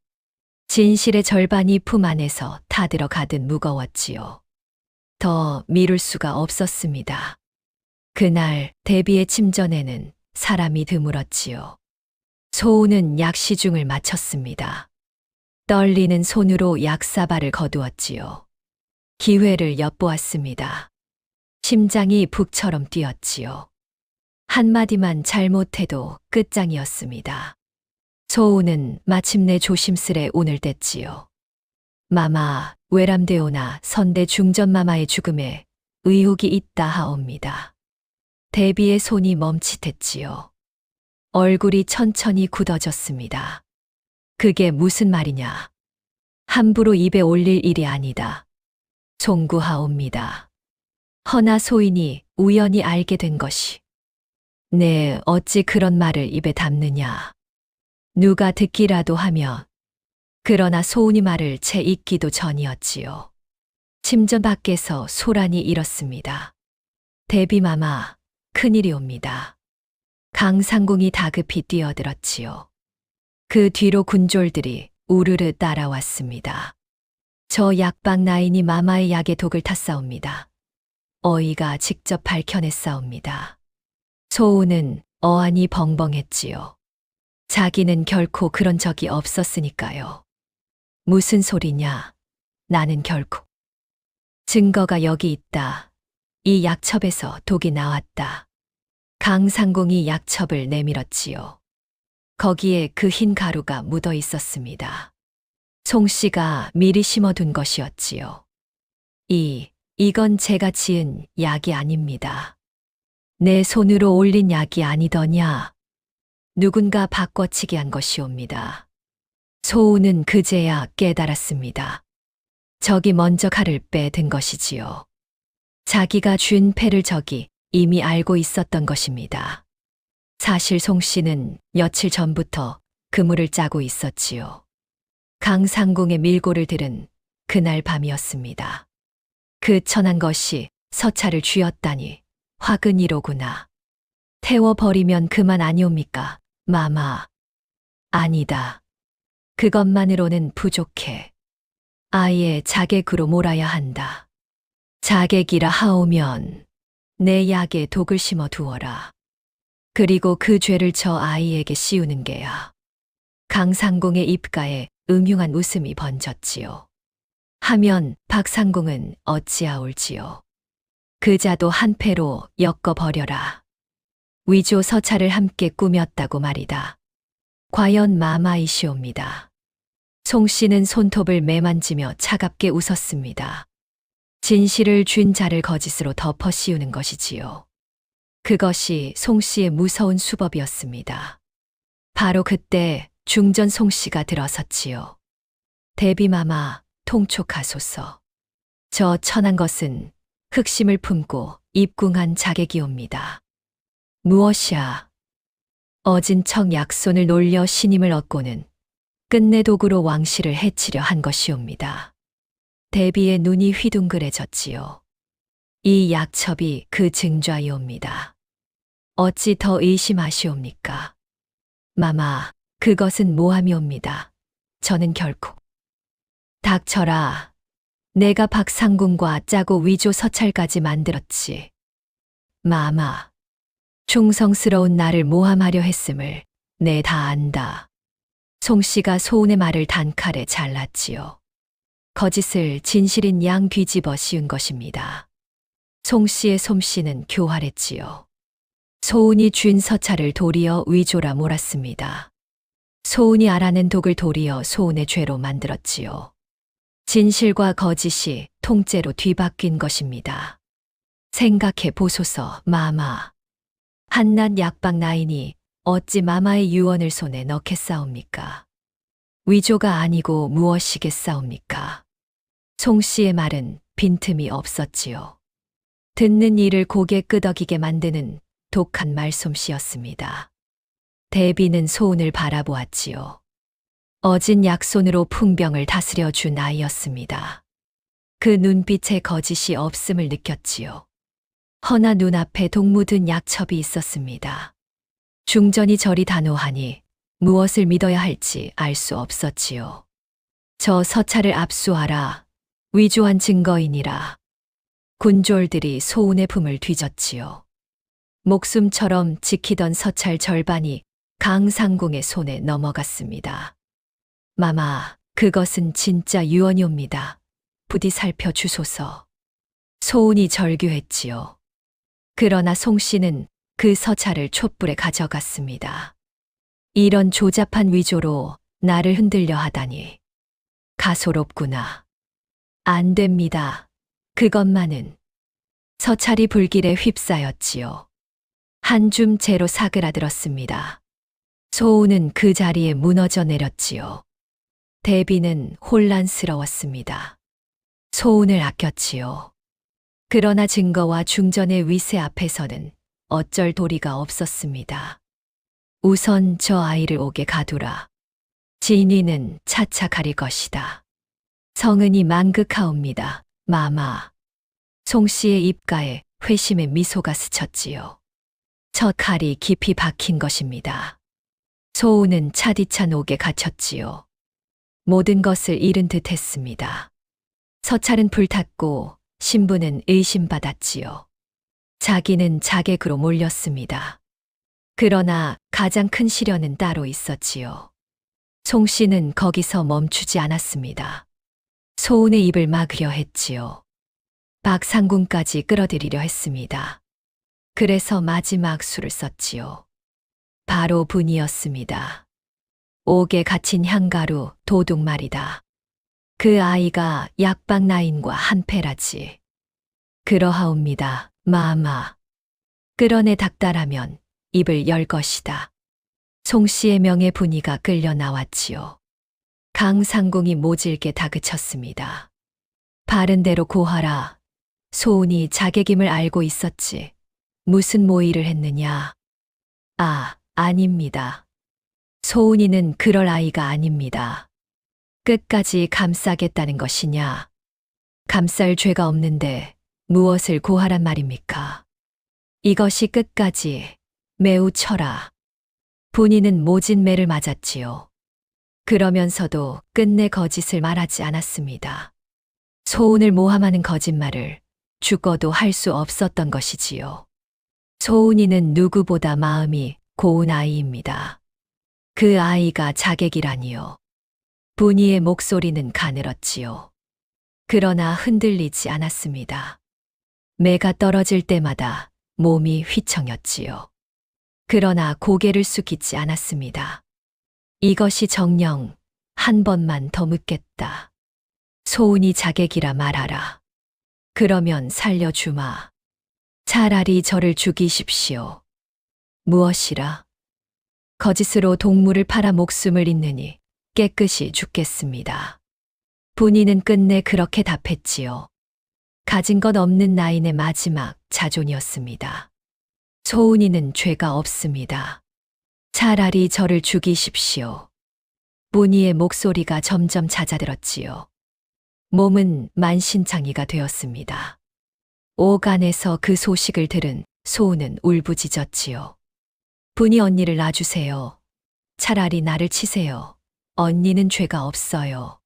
진실의 절반이 품 안에서 타들어가듯 무거웠지요. 더 미룰 수가 없었습니다. 그날 대비의 침전에는 사람이 드물었지요. 소운은 약시중을 마쳤습니다. 떨리는 손으로 약사발을 거두었지요. 기회를 엿보았습니다. 심장이 북처럼 뛰었지요. 한마디만 잘못해도 끝장이었습니다. 소운은 마침내 조심스레 운을 뗐지요. 마마, 외람되오나 선대 중전마마의 죽음에 의혹이 있다 하옵니다. 대비의 손이 멈칫했지요. 얼굴이 천천히 굳어졌습니다. 그게 무슨 말이냐? 함부로 입에 올릴 일이 아니다. 송구하옵니다. 허나 소인이 우연히 알게 된 것이. 네, 어찌 그런 말을 입에 담느냐. 누가 듣기라도 하면. 그러나 소운이 말을 채 잊기도 전이었지요. 침전 밖에서 소란이 일었습니다. 대비마마, 큰일이옵니다. 강상궁이 다급히 뛰어들었지요. 그 뒤로 군졸들이 우르르 따라왔습니다. 저 약방 나인이 마마의 약에 독을 탔사옵니다. 어이가 직접 밝혀냈사옵니다. 소우는 어안이 벙벙했지요. 자기는 결코 그런 적이 없었으니까요. 무슨 소리냐? 나는 결코. 증거가 여기 있다. 이 약첩에서 독이 나왔다. 강상궁이 약첩을 내밀었지요. 거기에 그 흰 가루가 묻어 있었습니다. 송 씨가 미리 심어둔 것이었지요. 이건 제가 지은 약이 아닙니다. 내 손으로 올린 약이 아니더냐. 누군가 바꿔치기 한 것이옵니다. 소우는 그제야 깨달았습니다. 적이 먼저 칼을 빼든 것이지요. 자기가 쥔 패를 적이 이미 알고 있었던 것입니다. 사실 송 씨는 며칠 전부터 그물을 짜고 있었지요. 강상궁의 밀고를 들은 그날 밤이었습니다. 그 천한 것이 서찰을 쥐었다니 화근이로구나. 태워버리면 그만 아니옵니까, 마마, 아니다. 그것만으로는 부족해. 아예 자객으로 몰아야 한다. 자객이라 하오면 내 약에 독을 심어 두어라. 그리고 그 죄를 저 아이에게 씌우는 게야. 강상공의 입가에 음흉한 웃음이 번졌지요. 하면 박상공은 어찌하올지요. 그자도 한패로 엮어버려라. 위조 서찰을 함께 꾸몄다고 말이다. 과연 마마이시옵니다. 송씨는 손톱을 매만지며 차갑게 웃었습니다. 진실을 쥔 자를 거짓으로 덮어 씌우는 것이지요. 그것이 송씨의 무서운 수법이었습니다. 바로 그때 중전 송씨가 들어섰지요. 대비마마, 통촉하소서. 저 천한 것은 흑심을 품고 입궁한 자객이옵니다. 무엇이야? 어진 척 약손을 놀려 신임을 얻고는 끝내 도구로 왕실을 해치려 한 것이옵니다. 대비의 눈이 휘둥그레졌지요. 이 약첩이 그 증좌이옵니다. 어찌 더 의심하시옵니까? 마마, 그것은 모함이옵니다. 저는 결코. 닥쳐라. 내가 박상궁과 짜고 위조 서찰까지 만들었지. 마마, 충성스러운 나를 모함하려 했음을 내 다 안다. 송씨가 소운의 말을 단칼에 잘랐지요. 거짓을 진실인 양 뒤집어 씌운 것입니다. 송씨의 솜씨는 교활했지요. 소운이 쥔 서찰을 도리어 위조라 몰았습니다. 소운이 알아낸 독을 도리어 소운의 죄로 만들었지요. 진실과 거짓이 통째로 뒤바뀐 것입니다. 생각해 보소서, 마마. 한낱 약박 나인이 어찌 마마의 유언을 손에 넣겠사옵니까? 위조가 아니고 무엇이겠사옵니까? 송씨의 말은 빈틈이 없었지요. 듣는 이를 고개 끄덕이게 만드는 독한 말솜씨였습니다. 대비는 소운을 바라보았지요. 어진 약손으로 풍병을 다스려 준 아이였습니다. 그 눈빛에 거짓이 없음을 느꼈지요. 허나 눈앞에 독 묻은 약첩이 있었습니다. 중전이 저리 단호하니 무엇을 믿어야 할지 알 수 없었지요. 저 서찰을 압수하라. 위조한 증거이니라. 군졸들이 소운의 품을 뒤졌지요. 목숨처럼 지키던 서찰 절반이 강상궁의 손에 넘어갔습니다. 마마, 그것은 진짜 유언이옵니다. 부디 살펴주소서. 소운이 절규했지요. 그러나 송씨는 그 서찰을 촛불에 가져갔습니다. 이런 조잡한 위조로 나를 흔들려 하다니. 가소롭구나. 안 됩니다. 그것만은. 서찰이 불길에 휩싸였지요. 한 줌 재로 사그라들었습니다. 소운은 그 자리에 무너져 내렸지요. 대비는 혼란스러웠습니다. 소운을 아꼈지요. 그러나 증거와 중전의 위세 앞에서는 어쩔 도리가 없었습니다. 우선 저 아이를 옥에 가두라. 진위는 차차 가릴 것이다. 성은이 망극하옵니다. 마마. 송씨의 입가에 회심의 미소가 스쳤지요. 첫 칼이 깊이 박힌 것입니다. 소운은 차디찬 옥에 갇혔지요. 모든 것을 잃은 듯 했습니다. 서찰은 불탔고 신부는 의심받았지요. 자기는 자객으로 몰렸습니다. 그러나 가장 큰 시련은 따로 있었지요. 송씨는 거기서 멈추지 않았습니다. 소운의 입을 막으려 했지요. 박상궁까지 끌어들이려 했습니다. 그래서 마지막 수를 썼지요. 바로 분이었습니다. 옥에 갇힌 향가루 도둑 말이다. 그 아이가 약박 나인과 한패라지. 그러하옵니다. 마마. 끌어내 닥달하면 입을 열 것이다. 송씨의 명예 분이가 끌려 나왔지요. 강상궁이 모질게 다그쳤습니다. 바른 대로 고하라. 소운이 자객임을 알고 있었지. 무슨 모의를 했느냐? 아, 아닙니다. 소운이는 그럴 아이가 아닙니다. 끝까지 감싸겠다는 것이냐? 감쌀 죄가 없는데 무엇을 고하란 말입니까? 이것이 끝까지 매우 쳐라. 분이는 모진 매를 맞았지요. 그러면서도 끝내 거짓을 말하지 않았습니다. 소운을 모함하는 거짓말을 죽어도 할 수 없었던 것이지요. 소운이는 누구보다 마음이 고운 아이입니다. 그 아이가 자객이라니요. 분이의 목소리는 가늘었지요. 그러나 흔들리지 않았습니다. 매가 떨어질 때마다 몸이 휘청였지요. 그러나 고개를 숙이지 않았습니다. 이것이 정녕 한 번만 더 묻겠다. 소운이 자객이라 말하라. 그러면 살려주마. 차라리 저를 죽이십시오. 무엇이라? 거짓으로 동물을 팔아 목숨을 잇느니 깨끗이 죽겠습니다. 분이는 끝내 그렇게 답했지요. 가진 것 없는 나인의 마지막 자존이었습니다. 소운이는 죄가 없습니다. 차라리 저를 죽이십시오. 분이의 목소리가 점점 잦아들었지요. 몸은 만신창이가 되었습니다. 옥안에서 그 소식을 들은 소운은 울부짖었지요. 분이 언니를 놔주세요. 차라리 나를 치세요. 언니는 죄가 없어요.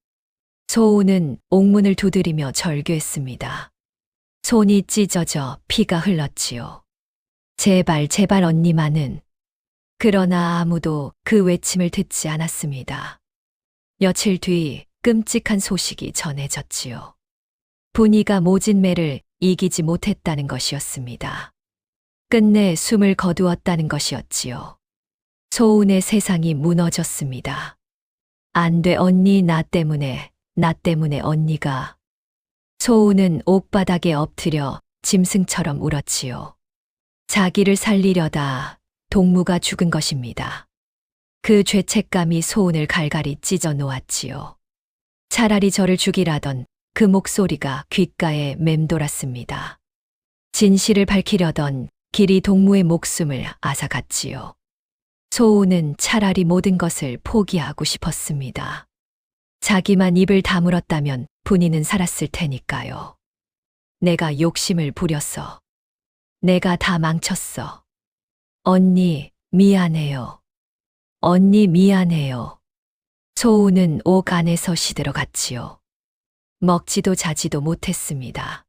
소운은 옥문을 두드리며 절규했습니다. 손이 찢어져 피가 흘렀지요. 제발 제발 언니만은. 그러나 아무도 그 외침을 듣지 않았습니다. 며칠 뒤 끔찍한 소식이 전해졌지요. 분이가 모진 매를 이기지 못했다는 것이었습니다. 끝내 숨을 거두었다는 것이었지요. 소운의 세상이 무너졌습니다. 안 돼 언니 나 때문에 언니가. 소운은 옥바닥에 엎드려 짐승처럼 울었지요. 자기를 살리려다 동무가 죽은 것입니다. 그 죄책감이 소운을 갈갈이 찢어 놓았지요. 차라리 저를 죽이라던 그 목소리가 귓가에 맴돌았습니다. 진실을 밝히려던 길이 동무의 목숨을 앗아갔지요. 소운은 차라리 모든 것을 포기하고 싶었습니다. 자기만 입을 다물었다면 분이는 살았을 테니까요. 내가 욕심을 부렸어. 내가 다 망쳤어. 언니, 미안해요. 언니, 미안해요. 소운은 옥 안에서 시들어갔지요. 먹지도 자지도 못했습니다.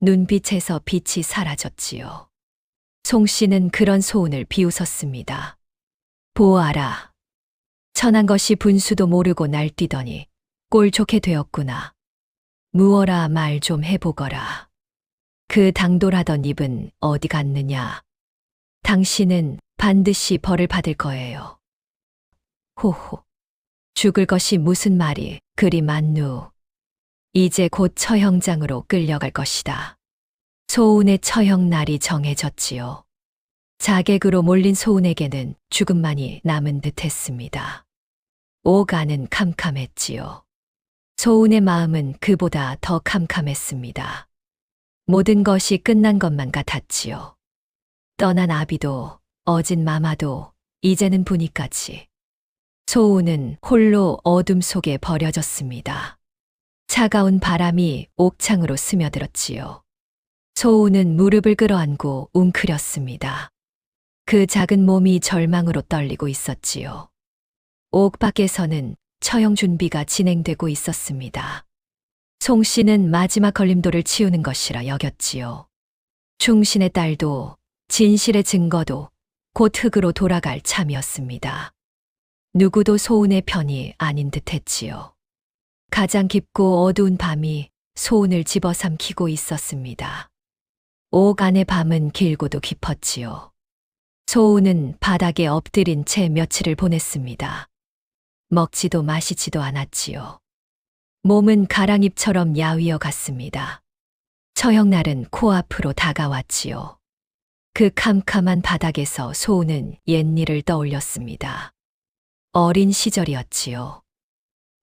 눈빛에서 빛이 사라졌지요. 송씨는 그런 소운을 비웃었습니다. 보아라. 천한 것이 분수도 모르고 날뛰더니 꼴 좋게 되었구나. 무어라 말 좀 해보거라. 그 당돌하던 입은 어디 갔느냐. 당신은 반드시 벌을 받을 거예요. 호호. 죽을 것이 무슨 말이 그리 많누. 이제 곧 처형장으로 끌려갈 것이다. 소운의 처형 날이 정해졌지요. 자객으로 몰린 소운에게는 죽음만이 남은 듯 했습니다. 옥 안은 캄캄했지요. 소운의 마음은 그보다 더 캄캄했습니다. 모든 것이 끝난 것만 같았지요. 떠난 아비도, 어진 마마도, 이제는 분이까지. 소운은 홀로 어둠 속에 버려졌습니다. 차가운 바람이 옥창으로 스며들었지요. 소운은 무릎을 끌어안고 웅크렸습니다. 그 작은 몸이 절망으로 떨리고 있었지요. 옥 밖에서는 처형 준비가 진행되고 있었습니다. 송 씨는 마지막 걸림돌을 치우는 것이라 여겼지요. 충신의 딸도 진실의 증거도 곧 흙으로 돌아갈 참이었습니다. 누구도 소운의 편이 아닌 듯 했지요. 가장 깊고 어두운 밤이 소운을 집어삼키고 있었습니다. 옥 안의 밤은 길고도 깊었지요. 소운은 바닥에 엎드린 채 며칠을 보냈습니다. 먹지도 마시지도 않았지요. 몸은 가랑잎처럼 야위어 갔습니다. 처형날은 코앞으로 다가왔지요. 그 캄캄한 바닥에서 소운은 옛일을 떠올렸습니다. 어린 시절이었지요.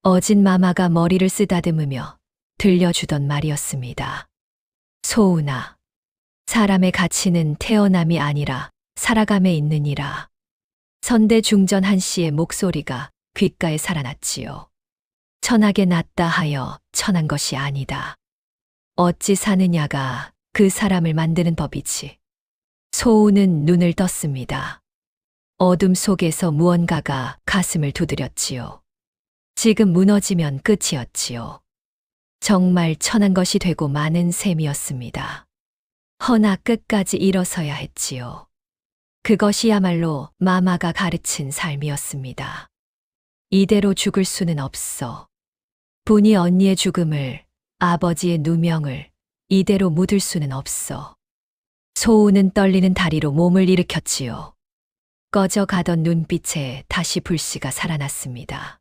어진 마마가 머리를 쓰다듬으며 들려주던 말이었습니다. 소운아, 사람의 가치는 태어남이 아니라 살아감에 있느니라. 선대 중전 한 씨의 목소리가 귓가에 살아났지요. 천하게 났다 하여 천한 것이 아니다. 어찌 사느냐가 그 사람을 만드는 법이지. 소운은 눈을 떴습니다. 어둠 속에서 무언가가 가슴을 두드렸지요. 지금 무너지면 끝이었지요. 정말 천한 것이 되고 마는 셈이었습니다. 허나 끝까지 일어서야 했지요. 그것이야말로 마마가 가르친 삶이었습니다. 이대로 죽을 수는 없어. 분이 언니의 죽음을, 아버지의 누명을 이대로 묻을 수는 없어. 소우는 떨리는 다리로 몸을 일으켰지요. 꺼져가던 눈빛에 다시 불씨가 살아났습니다.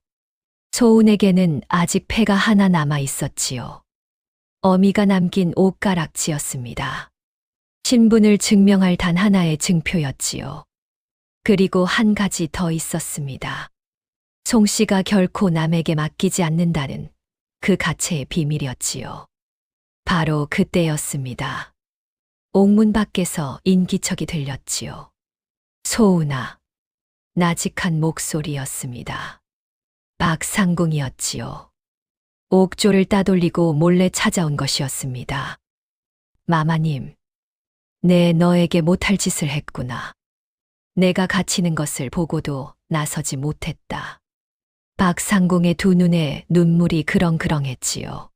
소운에게는 아직 폐가 하나 남아 있었지요. 어미가 남긴 옷가락지였습니다. 신분을 증명할 단 하나의 증표였지요. 그리고 한 가지 더 있었습니다. 송 씨가 결코 남에게 맡기지 않는다는 그 가체의 비밀이었지요. 바로 그때였습니다. 옥문 밖에서 인기척이 들렸지요. 소운아, 나직한 목소리였습니다. 박상궁이었지요. 옥조를 따돌리고 몰래 찾아온 것이었습니다. 마마님, 내 너에게 못할 짓을 했구나. 내가 갇히는 것을 보고도 나서지 못했다. 박상궁의 두 눈에 눈물이 그렁그렁했지요.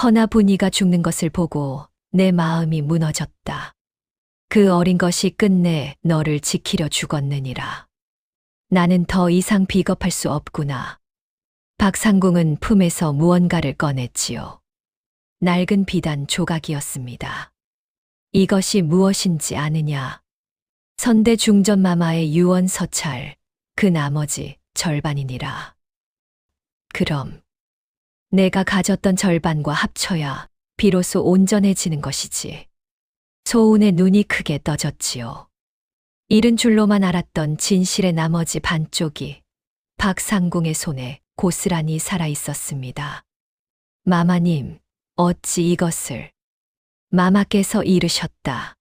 허나 분이가 죽는 것을 보고 내 마음이 무너졌다. 그 어린 것이 끝내 너를 지키려 죽었느니라. 나는 더 이상 비겁할 수 없구나. 박상궁은 품에서 무언가를 꺼냈지요. 낡은 비단 조각이었습니다. 이것이 무엇인지 아느냐? 선대 중전 마마의 유언 서찰, 그 나머지 절반이니라. 그럼 내가 가졌던 절반과 합쳐야 비로소 온전해지는 것이지. 소운의 눈이 크게 떠졌지요. 잃은 줄로만 알았던 진실의 나머지 반쪽이 박상궁의 손에 고스란히 살아 있었습니다. 마마님, 어찌 이것을? 마마께서 이르셨다.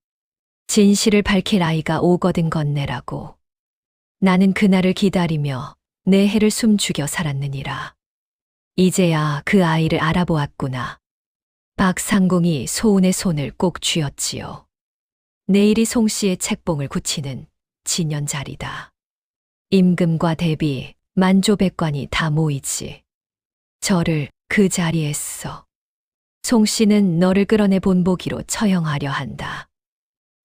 진실을 밝힐 아이가 오거든 건네라고. 나는 그날을 기다리며 내 해를 숨죽여 살았느니라. 이제야 그 아이를 알아보았구나. 박상궁이 소운의 손을 꼭 쥐었지요. 내일이 송 씨의 책봉을 굳히는 진연자리다. 임금과 대비, 만조백관이 다 모이지. 저를 그 자리에 써. 송 씨는 너를 끌어내 본보기로 처형하려 한다.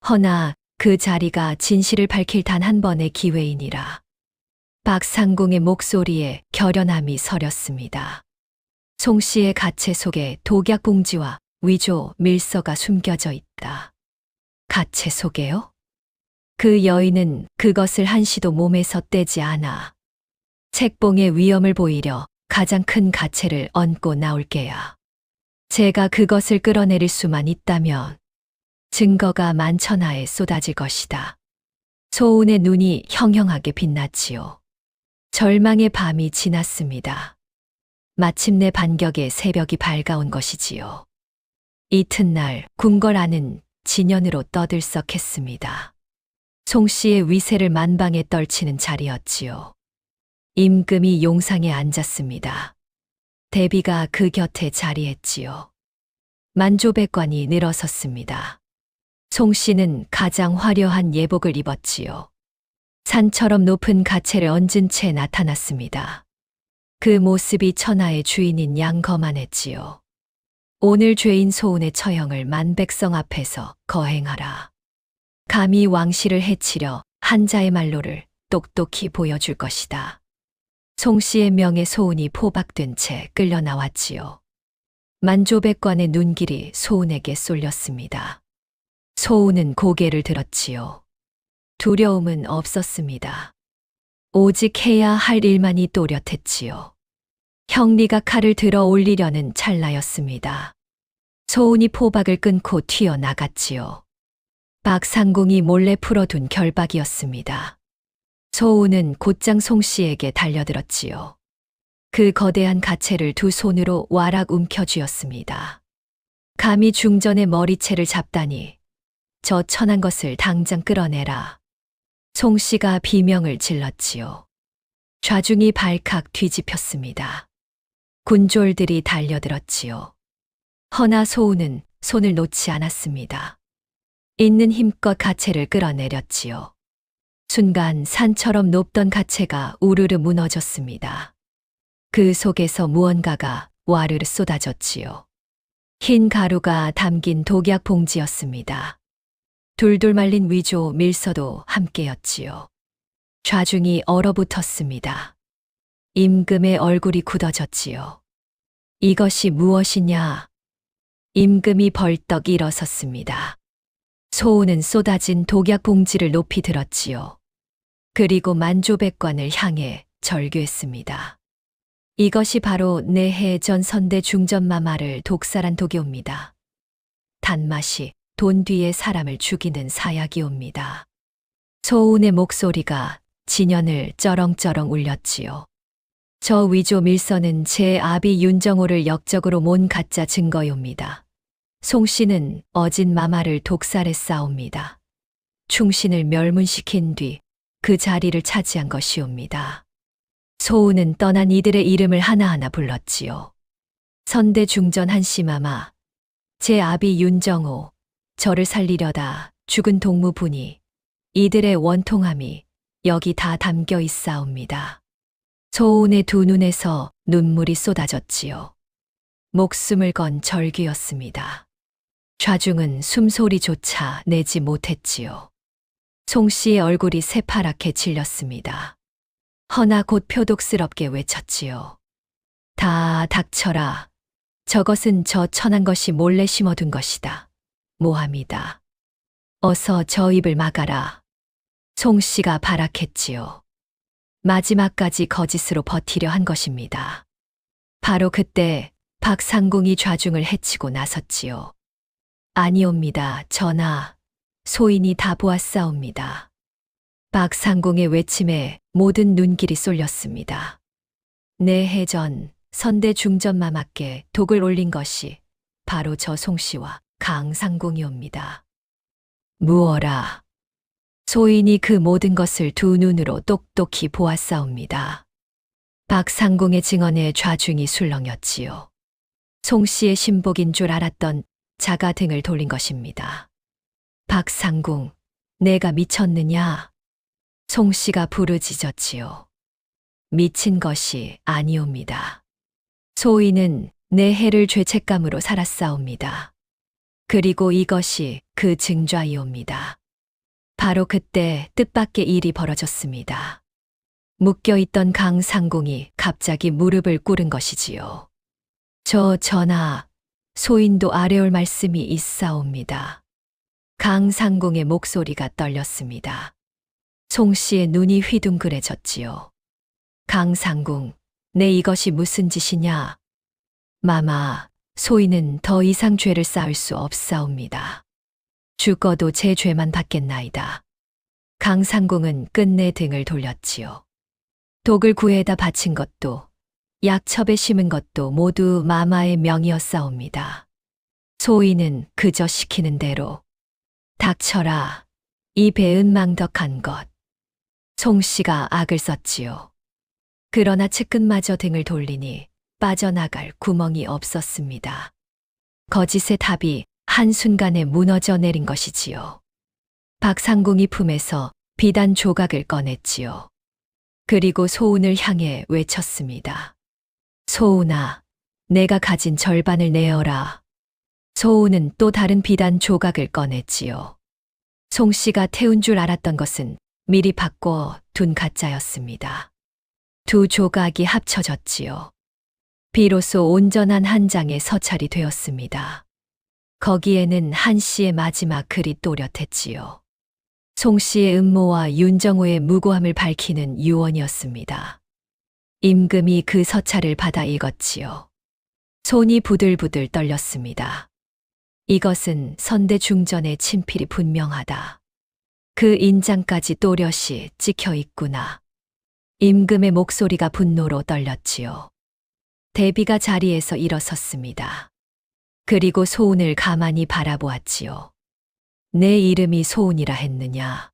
허나 그 자리가 진실을 밝힐 단 한 번의 기회이니라. 박상궁의 목소리에 결연함이 서렸습니다. 송 씨의 가체 속에 독약 봉지와 위조 밀서가 숨겨져 있다. 가체 속에요? 그 여인은 그것을 한시도 몸에서 떼지 않아. 책봉의 위험을 보이려 가장 큰 가체를 얹고 나올 게야. 제가 그것을 끌어내릴 수만 있다면 증거가 만천하에 쏟아질 것이다. 소운의 눈이 형형하게 빛났지요. 절망의 밤이 지났습니다. 마침내 반격의 새벽이 밝아온 것이지요. 이튿날 궁궐안은 진연으로 떠들썩했습니다. 송 씨의 위세를 만방에 떨치는 자리였지요. 임금이 용상에 앉았습니다. 대비가 그 곁에 자리했지요. 만조백관이 늘어섰습니다. 송 씨는 가장 화려한 예복을 입었지요. 산처럼 높은 가체를 얹은 채 나타났습니다. 그 모습이 천하의 주인인 양 거만했지요. 오늘 죄인 소운의 처형을 만백성 앞에서 거행하라. 감히 왕실을 해치려 한자의 말로를 똑똑히 보여줄 것이다. 송 씨의 명예 소운이 포박된 채 끌려 나왔지요. 만조백관의 눈길이 소운에게 쏠렸습니다. 소운은 고개를 들었지요. 두려움은 없었습니다. 오직 해야 할 일만이 또렷했지요. 형리가 칼을 들어 올리려는 찰나였습니다. 소운이 포박을 끊고 튀어나갔지요. 박상궁이 몰래 풀어둔 결박이었습니다. 소운은 곧장 송 씨에게 달려들었지요. 그 거대한 가체를 두 손으로 와락 움켜쥐었습니다. 감히 중전의 머리채를 잡다니. 저 천한 것을 당장 끌어내라. 송 씨가 비명을 질렀지요. 좌중이 발칵 뒤집혔습니다. 군졸들이 달려들었지요. 허나 소운은 손을 놓지 않았습니다. 있는 힘껏 가체를 끌어내렸지요. 순간 산처럼 높던 가채가 우르르 무너졌습니다. 그 속에서 무언가가 와르르 쏟아졌지요. 흰 가루가 담긴 독약 봉지였습니다. 둘둘 말린 위조 밀서도 함께였지요. 좌중이 얼어붙었습니다. 임금의 얼굴이 굳어졌지요. 이것이 무엇이냐? 임금이 벌떡 일어섰습니다. 소우는 쏟아진 독약 봉지를 높이 들었지요. 그리고 만조백관을 향해 절규했습니다. 이것이 바로 내해 전 선대 중전마마를 독살한 독이옵니다. 단맛이 돈 뒤에 사람을 죽이는 사약이옵니다. 소운의 목소리가 진연을 쩌렁쩌렁 울렸지요. 저 위조 밀서는 제 아비 윤정호를 역적으로 몬 가짜 증거이옵니다. 송 씨는 어진 마마를 독살했사옵니다. 충신을 멸문시킨 뒤 그 자리를 차지한 것이옵니다. 소우는 떠난 이들의 이름을 하나하나 불렀지요. 선대 중전 한씨마마, 제 아비 윤정호, 저를 살리려다 죽은 동무분이, 이들의 원통함이 여기 다 담겨 있사옵니다. 소운의 두 눈에서 눈물이 쏟아졌지요. 목숨을 건 절규였습니다. 좌중은 숨소리조차 내지 못했지요. 송 씨의 얼굴이 새파랗게 질렸습니다. 허나 곧 표독스럽게 외쳤지요. 다 닥쳐라. 저것은 저 천한 것이 몰래 심어둔 것이다. 모함이다. 어서 저 입을 막아라. 송 씨가 발악했지요. 마지막까지 거짓으로 버티려 한 것입니다. 바로 그때 박상궁이 좌중을 해치고 나섰지요. 아니옵니다, 전하. 소인이 다 보았사옵니다. 박상궁의 외침에 모든 눈길이 쏠렸습니다. 내해 전 선대 중전마마께 독을 올린 것이 바로 저 송씨와 강상궁이옵니다. 무어라. 소인이 그 모든 것을 두 눈으로 똑똑히 보았사옵니다. 박상궁의 증언에 좌중이 술렁였지요. 송씨의 신복인 줄 알았던 자가 등을 돌린 것입니다. 박상궁, 내가 미쳤느냐? 송씨가 부르짖었지요. 미친 것이 아니옵니다. 소인은 내 해를 죄책감으로 살았사옵니다. 그리고 이것이 그 증좌이옵니다. 바로 그때 뜻밖의 일이 벌어졌습니다. 묶여있던 강상궁이 갑자기 무릎을 꿇은 것이지요. 저 전하, 소인도 아뢰올 말씀이 있사옵니다. 강상궁의 목소리가 떨렸습니다. 송씨의 눈이 휘둥그레졌지요. 강상궁, 내 이것이 무슨 짓이냐? 마마, 소인은 더 이상 죄를 쌓을 수 없사옵니다. 죽어도 제 죄만 받겠나이다. 강상궁은 끝내 등을 돌렸지요. 독을 구해다 바친 것도, 약첩에 심은 것도 모두 마마의 명이었사옵니다. 소인은 그저 시키는 대로 닥쳐라, 이 배은 망덕한 것. 송씨가 악을 썼지요. 그러나 측근마저 등을 돌리니 빠져나갈 구멍이 없었습니다. 거짓의 답이 한순간에 무너져 내린 것이지요. 박상궁이 품에서 비단 조각을 꺼냈지요. 그리고 소운을 향해 외쳤습니다. 소운아, 내가 가진 절반을 내어라. 소운은 또 다른 비단 조각을 꺼냈지요. 송씨가 태운 줄 알았던 것은 미리 바꿔 둔 가짜였습니다. 두 조각이 합쳐졌지요. 비로소 온전한 한 장의 서찰이 되었습니다. 거기에는 한 씨의 마지막 글이 또렷했지요. 송씨의 음모와 윤정호의 무고함을 밝히는 유언이었습니다. 임금이 그 서찰을 받아 읽었지요. 손이 부들부들 떨렸습니다. 이것은 선대 중전의 친필이 분명하다. 그 인장까지 또렷이 찍혀 있구나. 임금의 목소리가 분노로 떨렸지요. 대비가 자리에서 일어섰습니다. 그리고 소운을 가만히 바라보았지요. 내 이름이 소운이라 했느냐?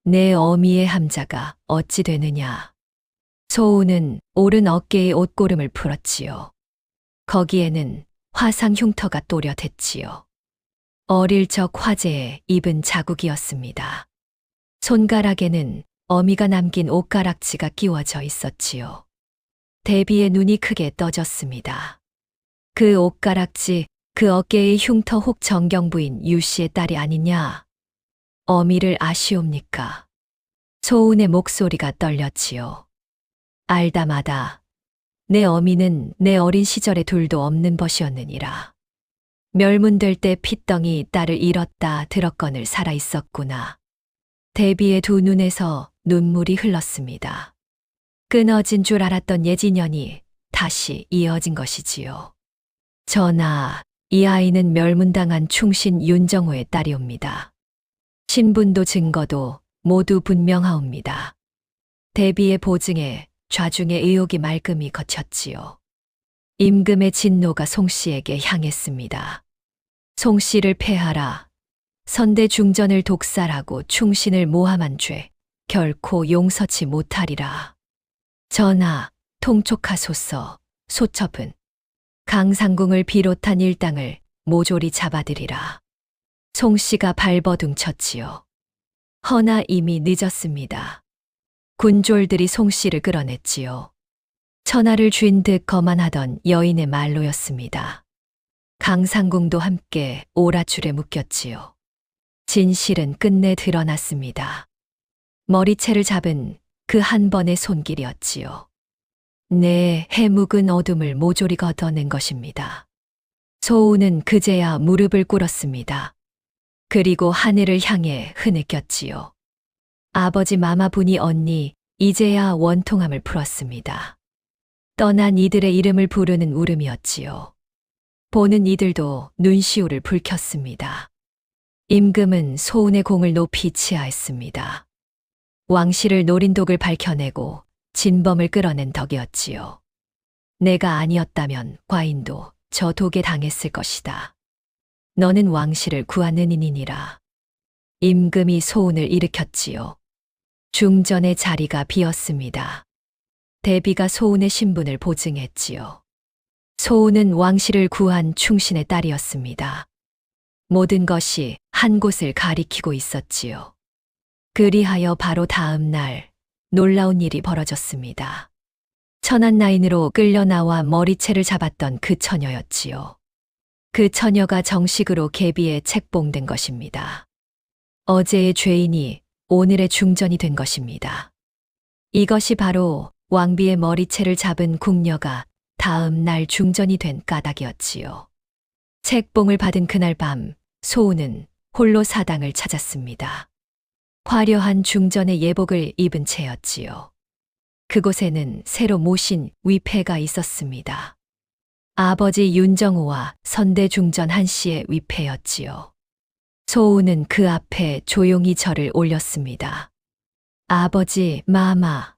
내 어미의 함자가 어찌 되느냐? 소운은 오른 어깨에 옷고름을 풀었지요. 거기에는 화상 흉터가 또렷했지요. 어릴 적 화재에 입은 자국이었습니다. 손가락에는 어미가 남긴 옷가락지가 끼워져 있었지요. 대비의 눈이 크게 떠졌습니다. 그 옷가락지, 그 어깨의 흉터 혹 정경부인 유씨의 딸이 아니냐? 어미를 아시옵니까? 소운의 목소리가 떨렸지요. 알다마다 내 어미는 내 어린 시절에 둘도 없는 벗이었느니라. 멸문될 때 핏덩이 딸을 잃었다 들었거늘 살아 있었구나. 대비의 두 눈에서 눈물이 흘렀습니다. 끊어진 줄 알았던 예진년이 다시 이어진 것이지요. 전하, 이 아이는 멸문당한 충신 윤정호의 딸이옵니다. 신분도 증거도 모두 분명하옵니다. 대비의 보증에 좌중의 의혹이 말끔히 거쳤지요. 임금의 진노가 송씨에게 향했습니다. 송씨를 폐하라. 선대 중전을 독살하고 충신을 모함한 죄 결코 용서치 못하리라. 전하, 통촉하소서. 소첩은 강상궁을 비롯한 일당을 모조리 잡아들이라. 송씨가 발버둥 쳤지요. 허나 이미 늦었습니다. 군졸들이 송씨를 끌어냈지요. 천하를 쥔 듯 거만하던 여인의 말로였습니다. 강상궁도 함께 오라줄에 묶였지요. 진실은 끝내 드러났습니다. 머리채를 잡은 그 한 번의 손길이었지요. 내 해묵은 어둠을 모조리 걷어낸 것입니다. 소우는 그제야 무릎을 꿇었습니다. 그리고 하늘을 향해 흐느꼈지요. 아버지 마마분이 언니 이제야 원통함을 풀었습니다. 떠난 이들의 이름을 부르는 울음이었지요. 보는 이들도 눈시울을 붉혔습니다. 임금은 소운의 공을 높이 치하했습니다. 왕실을 노린 독을 밝혀내고 진범을 끌어낸 덕이었지요. 내가 아니었다면 과인도 저 독에 당했을 것이다. 너는 왕실을 구하는 인이니라. 임금이 소운을 일으켰지요. 중전의 자리가 비었습니다. 대비가 소운의 신분을 보증했지요. 소운은 왕실을 구한 충신의 딸이었습니다. 모든 것이 한 곳을 가리키고 있었지요. 그리하여 바로 다음 날 놀라운 일이 벌어졌습니다. 천한 나인으로 끌려 나와 머리채를 잡았던 그 처녀였지요. 그 처녀가 정식으로 계비에 책봉된 것입니다. 어제의 죄인이 오늘의 중전이 된 것입니다. 이것이 바로 왕비의 머리채를 잡은 궁녀가 다음 날 중전이 된 까닭이었지요. 책봉을 받은 그날 밤 소운은 홀로 사당을 찾았습니다. 화려한 중전의 예복을 입은 채였지요. 그곳에는 새로 모신 위패가 있었습니다. 아버지 윤정호와 선대 중전 한씨의 위패였지요. 소운은 그 앞에 조용히 절을 올렸습니다. 아버지, 마마.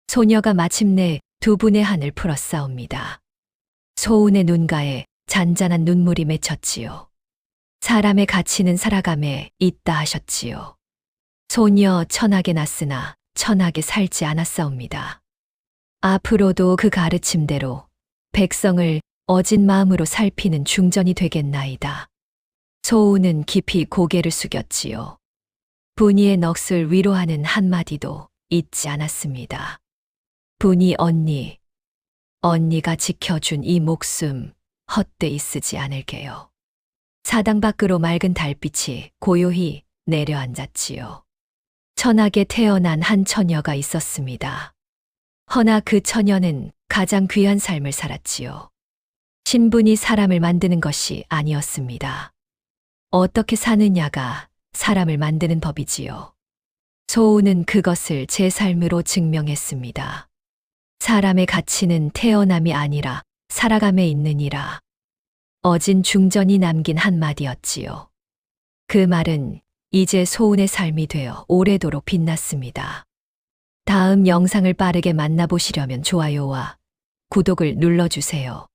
소녀가 마침내 두 분의 한을 풀었사옵니다. 소운의 눈가에 잔잔한 눈물이 맺혔지요. 사람의 가치는 살아감에 있다 하셨지요. 소녀 천하게 났으나 천하게 살지 않았사옵니다. 앞으로도 그 가르침대로 백성을 어진 마음으로 살피는 중전이 되겠나이다. 소운은 깊이 고개를 숙였지요. 분이의 넋을 위로하는 한마디도 잊지 않았습니다. 분이 언니, 언니가 지켜준 이 목숨 헛되이 쓰지 않을게요. 사당 밖으로 맑은 달빛이 고요히 내려앉았지요. 천하게 태어난 한 처녀가 있었습니다. 허나 그 처녀는 가장 귀한 삶을 살았지요. 신분이 사람을 만드는 것이 아니었습니다. 어떻게 사느냐가 사람을 만드는 법이지요. 소운은 그것을 제 삶으로 증명했습니다. 사람의 가치는 태어남이 아니라 살아감에 있느니라. 어진 중전이 남긴 한마디였지요. 그 말은 이제 소운의 삶이 되어 오래도록 빛났습니다. 다음 영상을 빠르게 만나보시려면 좋아요와 구독을 눌러주세요.